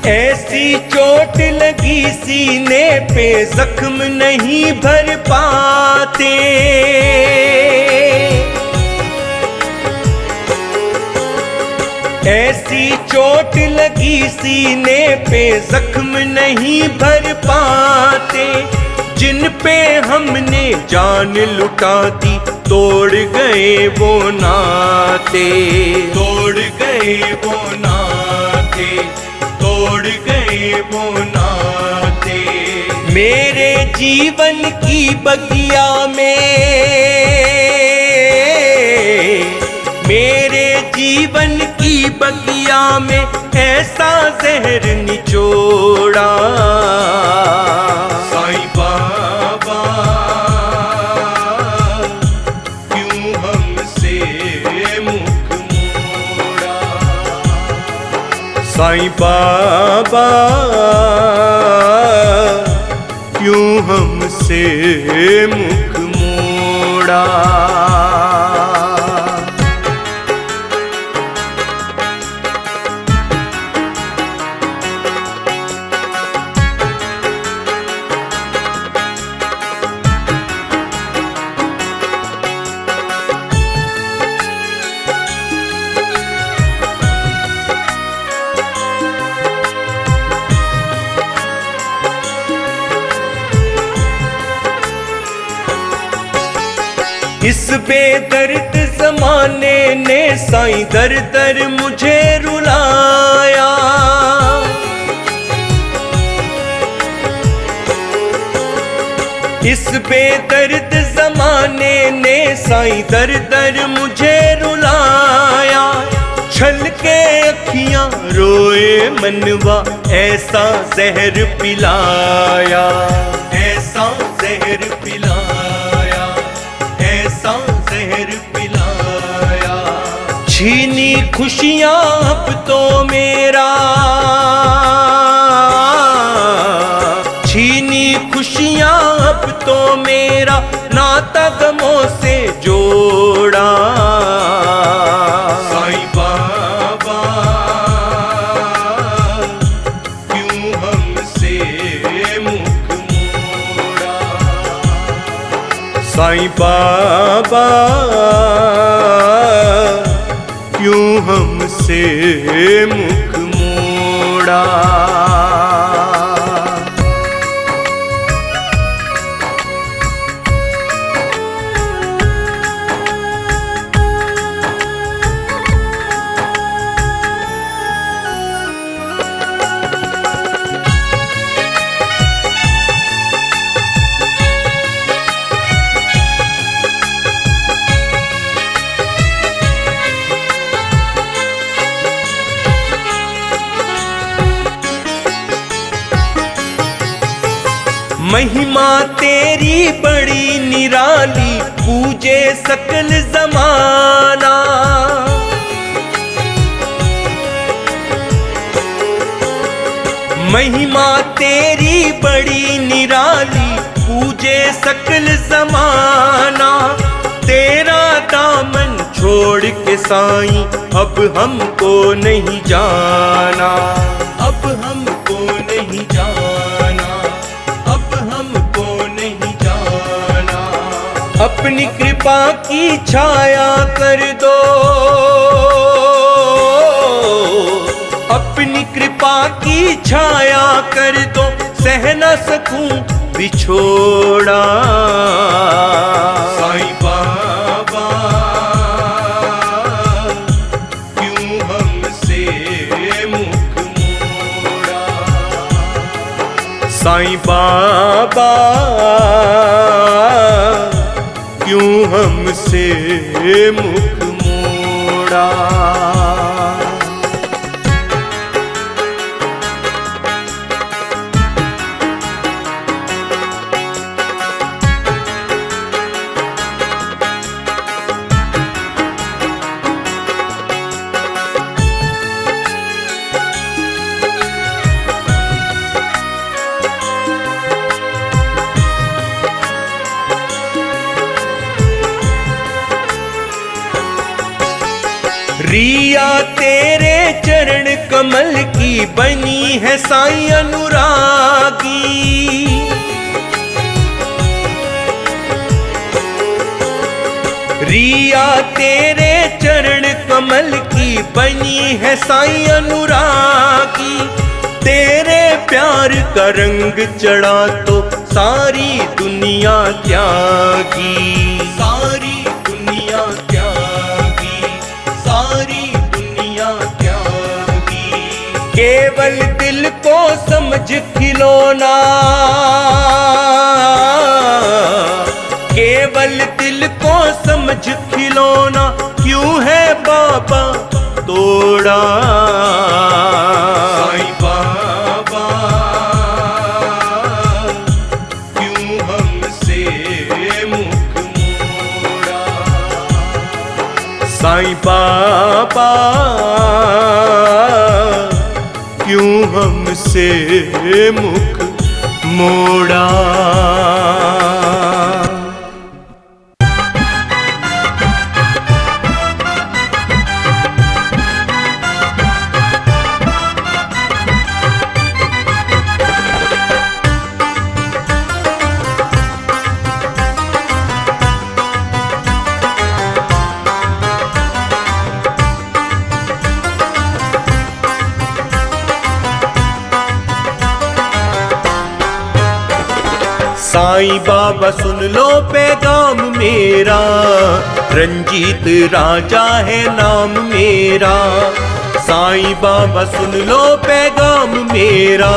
ऐसी चोट लगी सीने पे जख्म नहीं भर पाते। ऐसी चोट लगी सीने पे जख्म नहीं भर पाते। जिन पे हमने जान लुटा दी तोड़ गए वो नाते। तोड़ गए वो नाते, तोड़ गए वो नाते। मेरे जीवन की बगिया में, मेरे जीवन की बगिया में ऐसा जहर निचोड़ा। साईं बाबा क्यों हमसे साईं बाबा क्यों हमसे मुख मोड़ा। इस बेदर्द जमाने ने साईं दर दर मुझे रुलाया। इस बेदर्द जमाने ने साईं दर दर मुझे रुलाया। छलके अखियां रोए मनवा ऐसा जहर पिलाया, ऐसा जहर पिलाया, ऐसा जहर पिलाया। छीनी खुशियां अब तो मेरा, छीनी खुशियां अब तो मेरा नाता गमों से जोड़ा। साईं बाबा क्यों हमसे मुख मोड़ा। साईं बाबा क्यों हमसे मुख मोड़ा। महिमा तेरी बड़ी निराली पूजे सकल जमाना। महिमा तेरी बड़ी निराली पूजे सकल जमाना। तेरा दामन छोड़ के साईं अब हमको नहीं जाना, अब हमको नहीं जाना, अब हमको नहीं जाना। अपनी कृपा की छाया कर दो, अपनी कृपा की छाया कर दो, सह न सकूं बिछोड़ा। साईं बाबा क्यों हमसे मुख मोड़ा। साईं बाबा क्यों हमसे मुख मोड़ा। रिया तेरे चरण कमल की बनी है साईं अनुरागी। रिया तेरे चरण कमल की बनी है साईं अनुरागी। तेरे प्यार का रंग चढ़ा तो सारी दुनिया त्यागी, सारी दुनिया त्यागी, सारी दुनिया त्यागी। केवल दिल को समझ खिलौना, केवल दिल को समझ खिलौना क्यों है बाबा तोड़ा। साईं बाबा क्यों हमसे मुख मोड़ा। साईं बाबा तुमसे मुख मोड़ा। साईं बाबा सुन लो पैगाम मेरा, रंजीत राजा है नाम मेरा। साईं बाबा सुन लो पैगाम मेरा,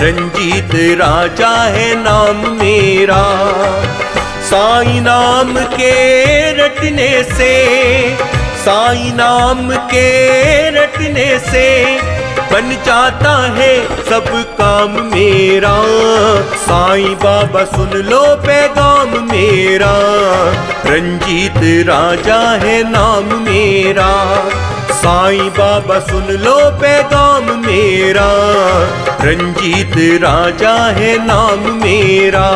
रंजीत राजा है नाम मेरा। साईं नाम के रटने से, साईं नाम के रटने से बन जाता है सब काम मेरा। साईं बाबा सुन लो पैगाम मेरा, रंजीत राजा है नाम मेरा। साईं बाबा सुन लो पैगाम मेरा, रंजीत राजा है नाम मेरा।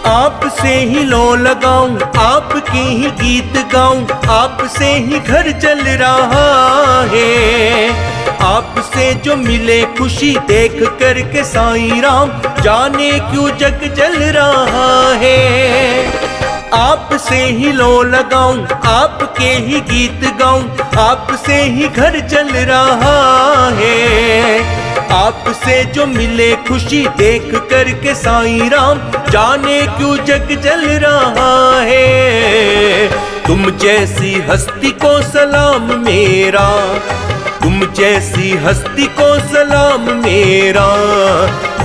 आपसे ही लो लगाऊं, आपके ही गीत गाऊं, आपसे ही घर चल रहा है। आपसे जो मिले खुशी देख करके साईं राम, जाने क्यों जग जल रहा है। आपसे ही लो लगाऊं, आपके ही गीत गाऊं, आपसे ही घर चल रहा है। आपसे जो मिले खुशी देख करके साईं राम, जाने क्यों जग जल रहा है। तुम जैसी हस्ती को सलाम मेरा, तुम जैसी हस्ती को सलाम मेरा।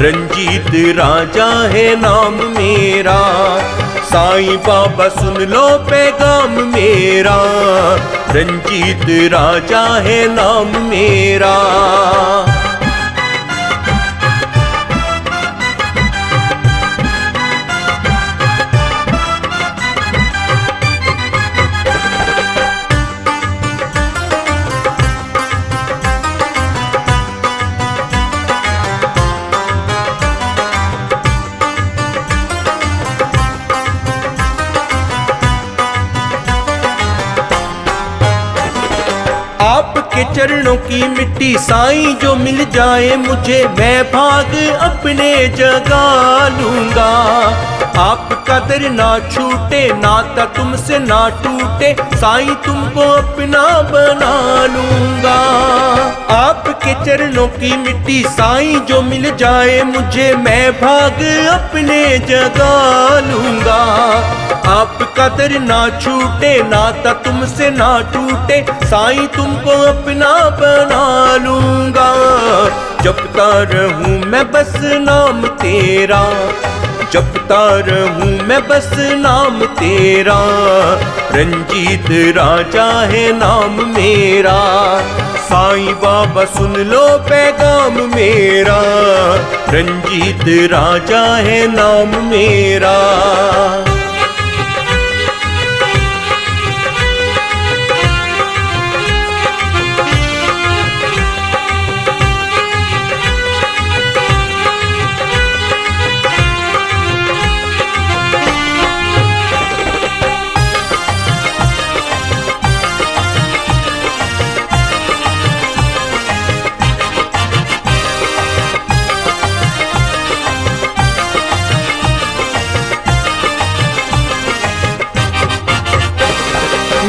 रंजीत राजा है नाम मेरा। साईं बाबा सुन लो पैगाम मेरा, रंजीत राजा है नाम मेरा। आपके चरणों की मिट्टी साईं जो मिल जाए मुझे, मैं भाग अपने जगा लूंगा। आपका दर ना छूटे, नाता तुमसे ना टूटे, साईं तुमको अपना बना लूंगा। आपके चरणों की मिट्टी साईं जो मिल जाए मुझे, मैं भाग अपने जगा लूंगा। आपका दर ना छूटे, नाता तुमसे ना टूटे, साईं तुमको अपना बना लूंगा। जपता रहूं मैं बस नाम तेरा, जपता रहूं मैं बस नाम तेरा। रंजीत राजा है नाम मेरा। साईं बाबा सुन लो पैगाम मेरा, रंजीत राजा है नाम मेरा।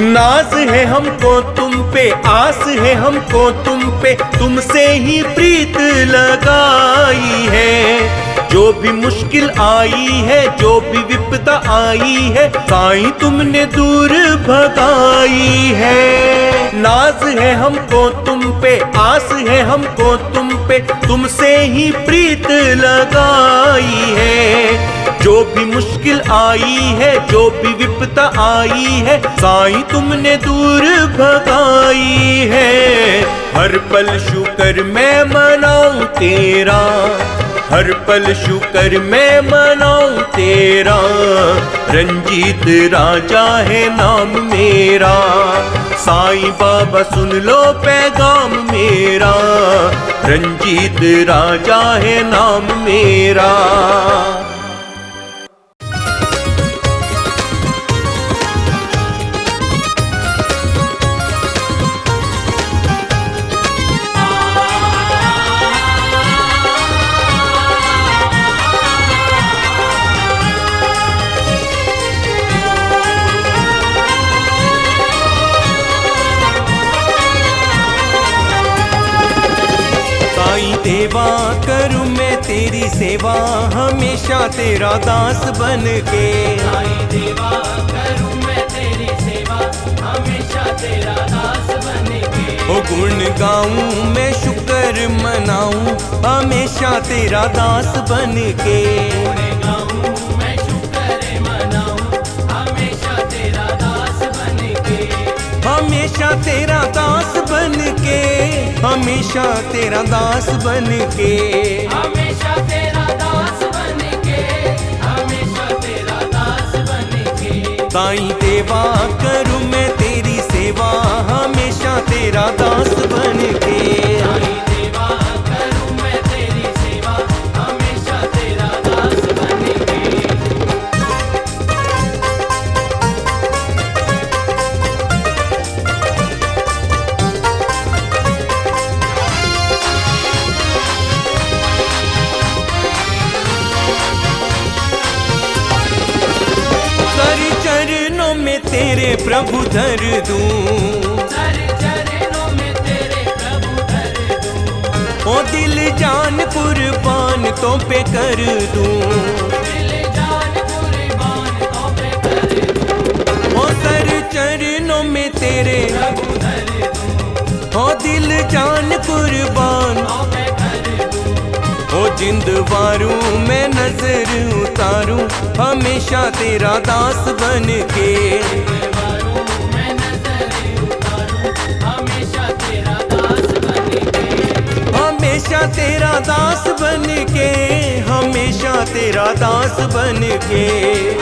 नाज है हमको तुम पे, आस है हमको तुम पे, तुमसे ही प्रीत लगाई है। जो भी मुश्किल आई है, जो भी विपदा आई है, साईं तुमने दूर भगाई है। नाज है हमको तुम पे, आस है हमको तुम पे, तुमसे ही प्रीत लगाई है। जो भी मुश्किल आई है, जो भी विपदा आई है, साईं तुमने दूर भगाई है। हर पल शुक्र मैं मनाऊं तेरा, हर पल शुक्र मैं मनाऊं तेरा, रंजीत राजा है नाम मेरा। साईं बाबा सुन लो पैगाम मेरा, रंजीत राजा है नाम मेरा। देवा करूं मैं तेरी सेवा, हमेशा तेरा दास बन के। साईं देवा करूं मैं तेरी सेवा, हमेशा तेरा दास बन के। ओ गुण गाऊं मैं शुक्र मनाऊं, हमेशा तेरा दास बन के। गुण गाऊं मैं शुक्र मनाऊं, हमेशा तेरा दास बन के। हमेशा तेरा दास बन के, हमेशा तेरा दास बन के। हमेशा तेरा दास बन के, हमेशा तेरा दास बन के। साईं देवा करूं मैं तेरी सेवा, हमेशा तेरा दास बन के। साईं देवा करूं मैं तेरी सेवा, हमेशा तेरा दास बन के। चरणों में तेरे प्रभु धर दूं, सर चरणों में तेरे प्रभु धर दूं। ओ दिल जान कुर्बान तो पे कर दूं। दिल जान कुर्बान तो पे कर दूं। ओ सर चरणों में तेरे प्रभु धर दूं, ओ दिल जान कुर्बान तो पे कर दूं। ओ जिंद वारूं मैं नजर उतारूं, हमेशा तेरा दास बन के। वारूं मैं नजर उतारूं, हमेशा तेरा दास बन के। हमेशा तेरा दास बन के, हमेशा तेरा दास बन के।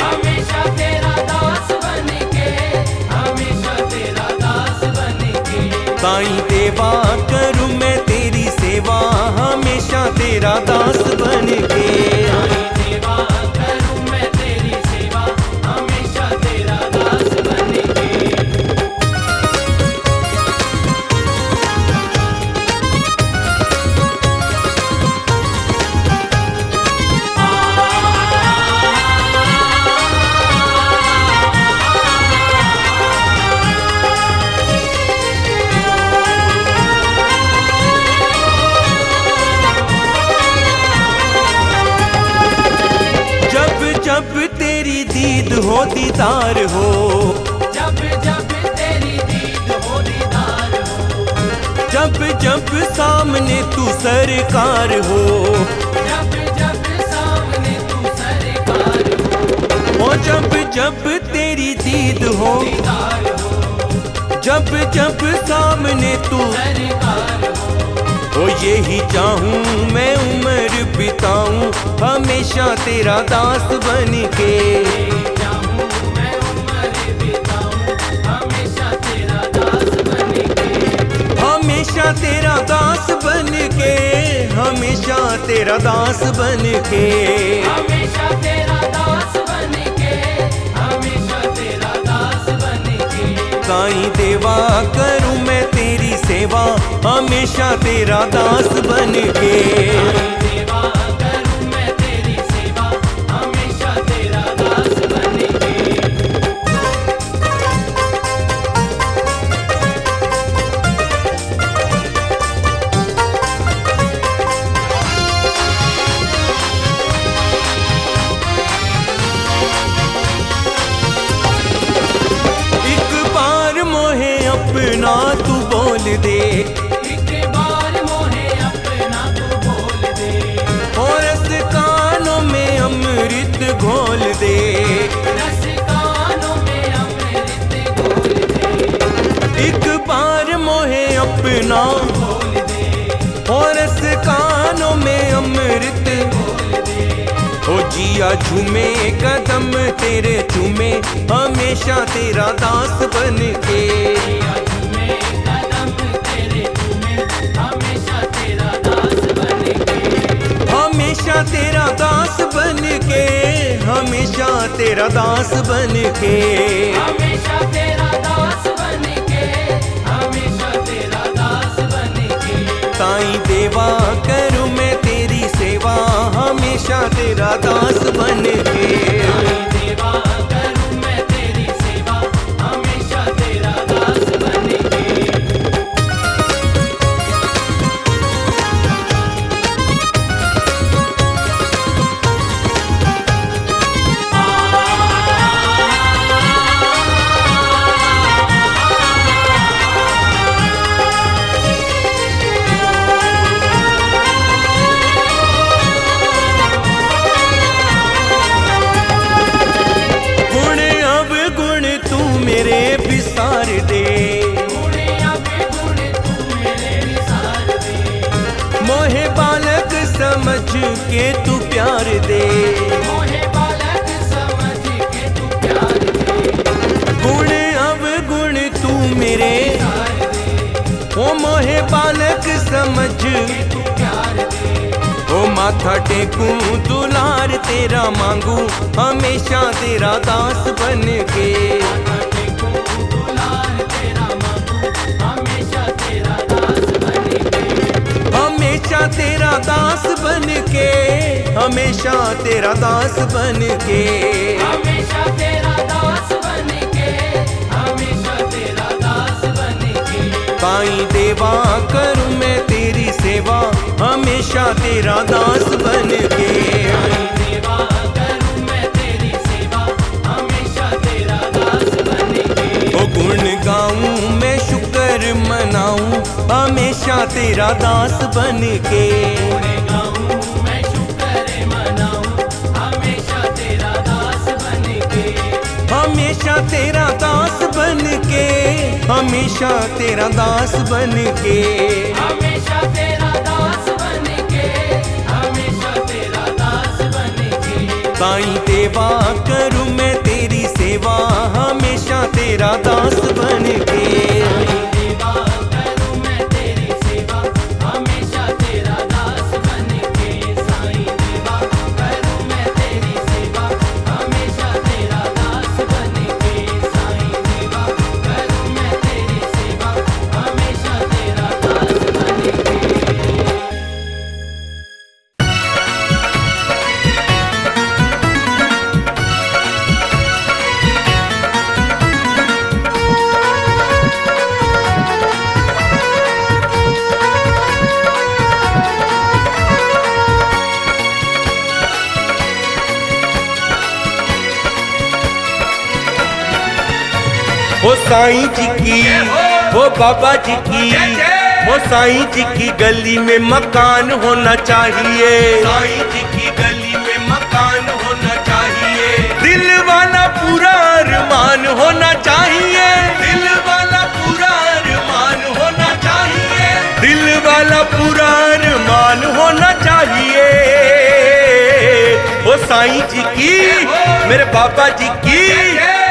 हमेशा तेरा दास बन के, हमेशा तेरा दास बन के। साईं देवा करूं मैं तेरी सेवा, हमेशा तेरा दास बन के। साईं देवा करूं मैं तेरी सेवा, हमेशा तेरा दास बन के। जब तेरी दीद हो दीदार हो, जब जब तेरी दीद हो दीदार हो। जब जब सामने तू सरकार हो, जब जब सामने तू सरकार हो। ओ जब जब तेरी दीद हो, दीदार हो, जब जब सामने तू, सरकार हो। ओ यही चाहूं मैं उम्र बिताऊं, हमेशा तेरा दास बन के। जाऊं मैं उम्र बिताऊं, हमेशा तेरा दास बन के। हमेशा तेरा दास बन के, हमेशा तेरा दास बन के। हमेशा तेरा दास बन के, हमेशा तेरा दास बन के। साईं देवा करूं मैं तेरी सेवा, हमेशा तेरा दास बन के। साईं देवा करूं मैं तेरी सेवा, हमेशा तेरा दास बन के। एक बार मोहे अपना तू बोल दे, और रस कानों में अमृत घोल दे। रस कानों में अमृत घोल दे, एक बार मोहे अपना बोल दे, और रस कानों में अमृत बोल दे। हो जिया झूमे कदम तेरे चूमे, हमेशा तेरा दास बन के। आज मैं कदम तेरे चूमे, हमेशा तेरा दास बन के, हमेशा तेरा दास बन के, हमेशा तेरा दास बन के। हमेशा तेरा दास बन के, हमेशा तेरा दास बन के। साईं देवा करूं मैं तेरी सेवा, हमेशा तेरा दास बन के। साईं देवा करूं मैं तेरी सेवा, हमेशा तेरा दास बन के। गुण अवगुण तू मेरे विसार दे, गुणे अब गुण तू मेरे निसार दे, मोहे बालक समझ के तू प्यार दे। मोहे बालक समझ के तू प्यार दे, गुण अवगुण तू मेरे, प्यार दे, ओ मोहे बालक समझ, तू प्यार दे। ओ माथा टेकूं दुलार तेरा मांगू, हमेशा तेरा दास बन के। दुलार तेरा मांगू, हमेशा तेरा दास बन के, हमेशा तेरा दास बन के, हमेशा तेरा दास बन के। हमेशा तेरा दास बन के, हमेशा तेरा दास बन के। साईं देवा करूं मैं तेरी सेवा, हमेशा तेरा दास बन के। साईं देवा करूं मैं तेरी सेवा, हमेशा तेरा दास बन के। ओ गुण गाऊं मैं शुक्र मनाऊं, हमेशा तेरा दास बन के। गुण गाऊं मैं शुक्र मनाऊं, हमेशा तेरा दास बन के। हमेशा तेरा दास बन के, हमेशा तेरा दास बन के। हमेशा तेरा दास बन के, हमेशा तेरा दास बन के। साईं देवा करूं मैं तेरी सेवा, हमेशा तेरा दास बन के। साईं देवा करूं मैं तेरी सेवा, हमेशा तेरा दास बन के। साईं देवा करूं मैं तेरी सेवा, हमेशा तेरा दास बन के। साईं देवा करूं मैं तेरी सेवा, हमेशा तेरा दास बन के। ओ साईं जी की, ओ बाबा जी की, ओ साईं जी की गली में मकान होना चाहिए। साईं जी की गली में मकान होना चाहिए। दिल वाला पूरा अरमान होना चाहिए। दिल वाला पूरा अरमान होना चाहिए। दिल वाला पूरा अरमान होना चाहिए। ओ साईं जी की, मेरे बाबा जी की,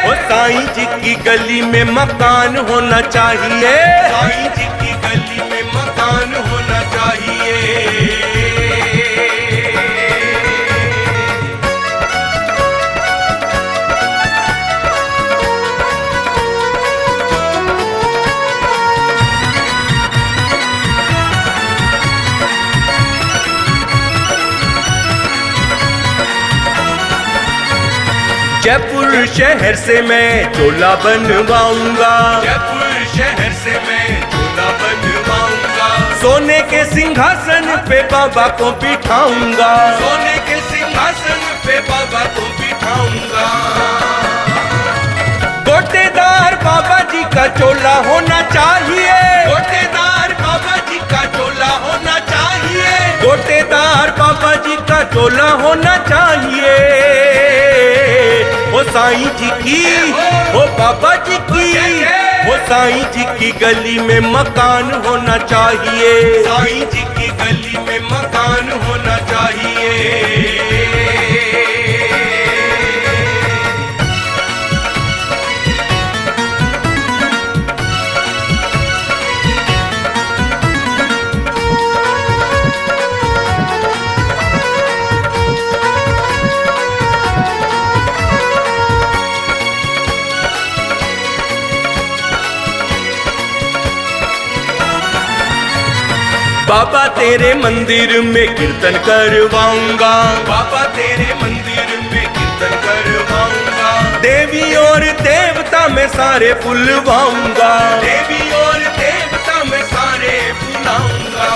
ओ साईं जी की गली में मकान होना चाहिए। साईं जी की गली में मकान होना चाहिए। जयपुर शहर से मैं चोला बनवाऊंगा। जयपुर शहर से मैं चोला बनवाऊंगा। सोने के सिंहासन पे बाबा को बिठाऊंगा। सोने के सिंहासन पे बाबा को बिठाऊंगा। गोटेदार बाबा जी का चोला होना चाहिए। गोटेदार गोटेदार बाबा जी का चोला होना चाहिए। ओ साईं जी की, ओ बाबा जी की, ओ साईं जी की गली में मकान होना चाहिए। साईं जी की गली में मकान होना चाहिए। बाबा तेरे मंदिर में कीर्तन करवाऊंगा, बाबा तेरे मंदिर में कीर्तन करवाऊंगा। देवी और देवता में सारे बुलवाऊंगा, देवी और देवता में सारे बुलाऊंगा।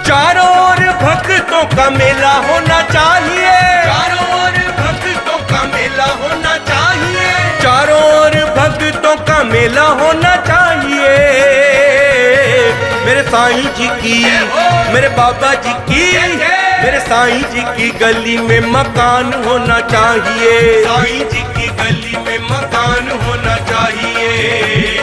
चारों ओर भक्तों का मेला होना चाहिए, चारों ओर भक्तों का मेला होना चाहिए, चारों ओर भक्तों का मेला होना चाहिए। मेरे साईं जी की, मेरे बाबा जी की, मेरे साईं जी की गली में मकान होना चाहिए। साईं जी की गली में मकान होना चाहिए।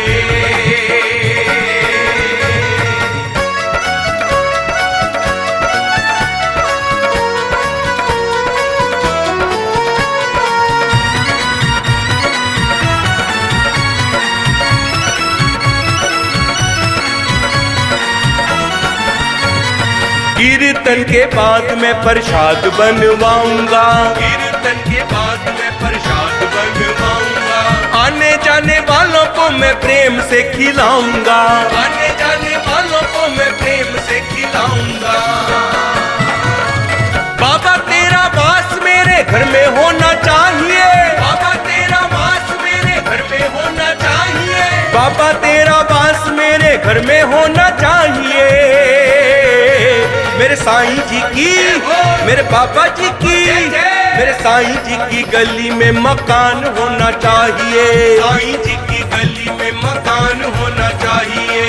कीर्तन के बाद मैं प्रसाद बनवाऊंगा, कीर्तन के बाद मैं प्रसाद बनवाऊंगा। आने जाने वालों को मैं प्रेम से खिलाऊंगा, आने जाने वालों को मैं प्रेम से खिलाऊंगा। बाबा तेरा वास मेरे घर में होना चाहिए, बाबा तेरा वास मेरे घर में होना चाहिए, बाबा तेरा वास मेरे घर में होना चाहिए। मेरे साईं जी की, मेरे बाबा जी की, मेरे साईं जी की गली में मकान होना चाहिए। साईं जी की गली में मकान होना चाहिए।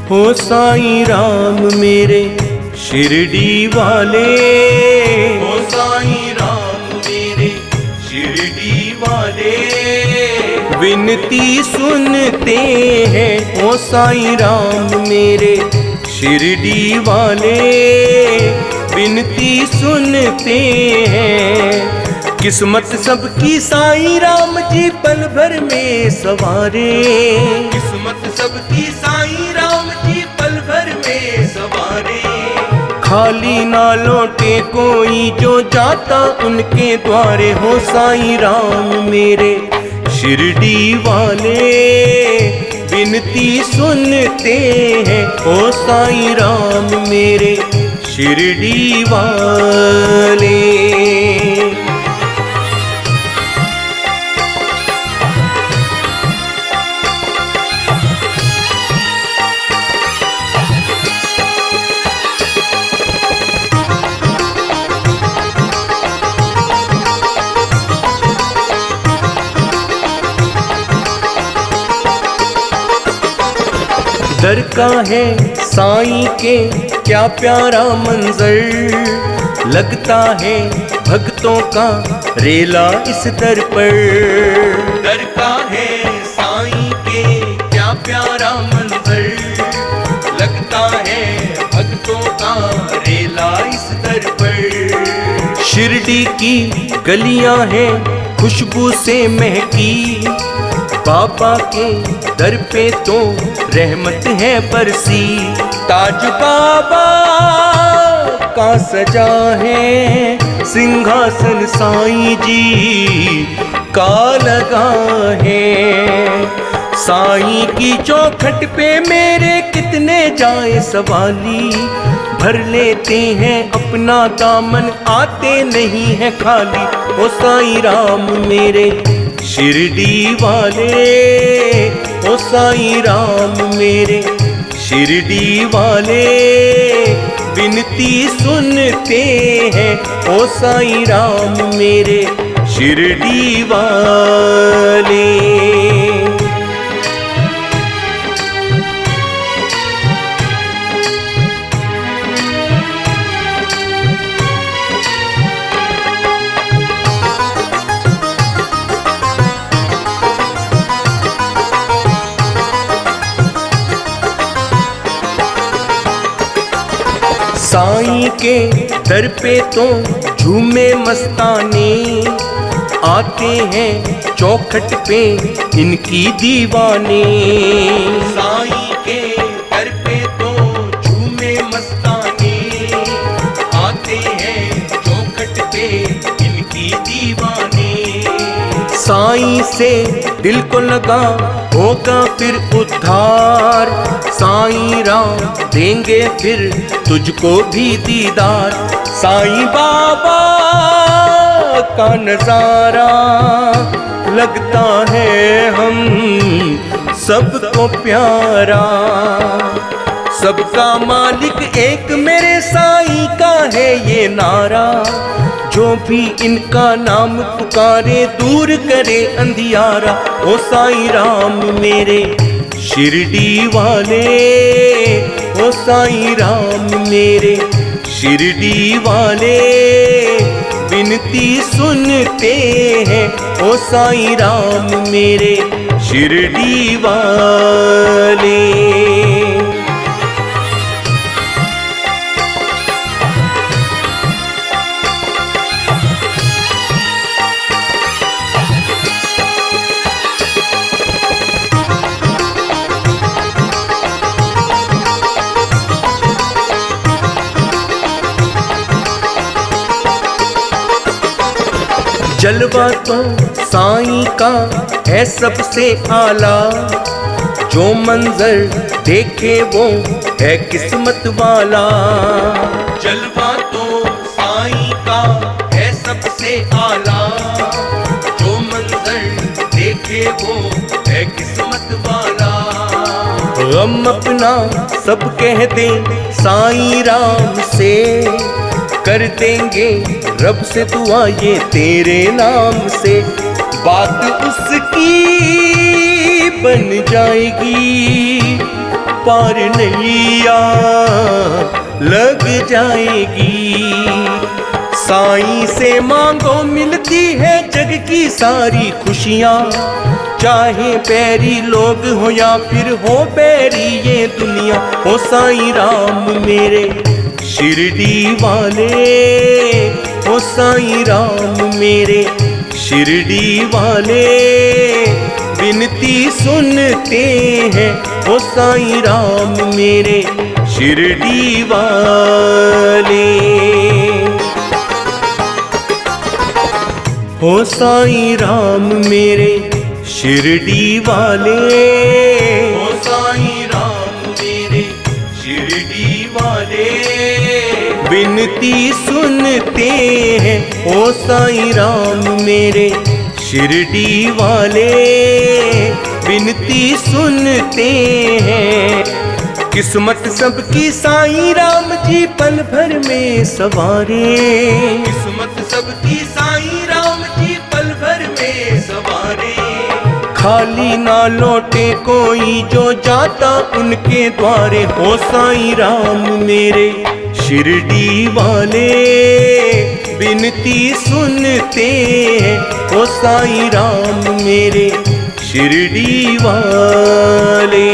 हो साईं राम मेरे शिरडी वाले, हो साईं राम मेरे शिरडी वाले, विनती सुनते हैं। हो साईं राम मेरे शिरडी वाले, विनती सुनते हैं। किस्मत सबकी साईं राम जी पल भर में सवारे, किस्मत सबकी साईं राम जी पल भर में सवारे। खाली ना लौटे कोई जो जाता उनके द्वारे। हो साईं राम मेरे शिरडी वाले, विनती सुनते हैं। हो साईं राम मेरे शिरडी वाले। दर का है साईं के क्या प्यारा मंजर, लगता है भक्तों का रेला इस दर पर। दर का है साईं के क्या प्यारा मंजर, लगता है भक्तों का रेला इस दर पर। शिरडी की गलियां हैं खुशबू से महकी, बाबा के दर पे तो रहमत है बरसी। ताज बाबा का सजा है सिंहासन, साईं जी का लगा है। साईं की चौखट पे मेरे कितने जाए सवाली, भर लेते हैं अपना दामन, आते नहीं है खाली। ओ साईं राम मेरे शिरडी वाले, ओ साईं राम मेरे शिरडी वाले, विनती सुनते हैं ओ साईं राम मेरे शिरडी वाले। साईं के दर पे तो झूमे मस्ताने, आते हैं चौखट पे इनकी दीवाने। साईं के दर पे तो झूमे मस्ताने, आते हैं चौखट पे इनकी दीवाने। साईं से दिल को लगा होगा फिर उद्धार, साईं राम देंगे फिर तुझको भी दीदार। साईं बाबा का नजारा लगता है हम सबको प्यारा, सबका मालिक एक मेरे साईं का है ये नारा। जो भी इनका नाम पुकारे दूर करे अंधियारा। ओ साईं राम मेरे शिरडी वाले, ओ साईं राम मेरे शिरडी वाले, विनती सुनते हैं ओ साईं राम मेरे शिरडी वाले। जलवा तो साईं का है सबसे आला, जो मंजर देखे वो है किस्मत वाला। जलवा तो साईं का है सबसे आला, जो मंजर देखे वो है किस्मत वाला। गम अपना सब कह दे साईं राम से, कर देंगे रब से दुआ ये तेरे नाम से। बात उसकी बन जाएगी, पार नैया लग जाएगी। साईं से मांगो मिलती है जग की सारी खुशियाँ, चाहे पैरी लोग हो या फिर हो बैरी ये दुनिया। हो साईं राम मेरे शिरडी वाले, ओ साईं राम मेरे शिरडी वाले, विनती सुनते हैं ओ साईं राम मेरे शिरडी वाले। ओ साईं राम मेरे शिरडी वाले, ओ साईं राम मेरे शिरडी वाले, विनती सुनते हैं ओ साईं राम मेरे शिरडी वाले, विनती सुनते हैं। किस्मत सबकी साईं राम जी पल भर में सवारे, किस्मत सबकी साईं राम जी पल भर में सवारे। खाली ना लौटे कोई जो जाता उनके द्वारे। हो साईं राम मेरे शिरडी वाले, विनती सुनते हैं ओ साईं राम मेरे शिरडी वाले।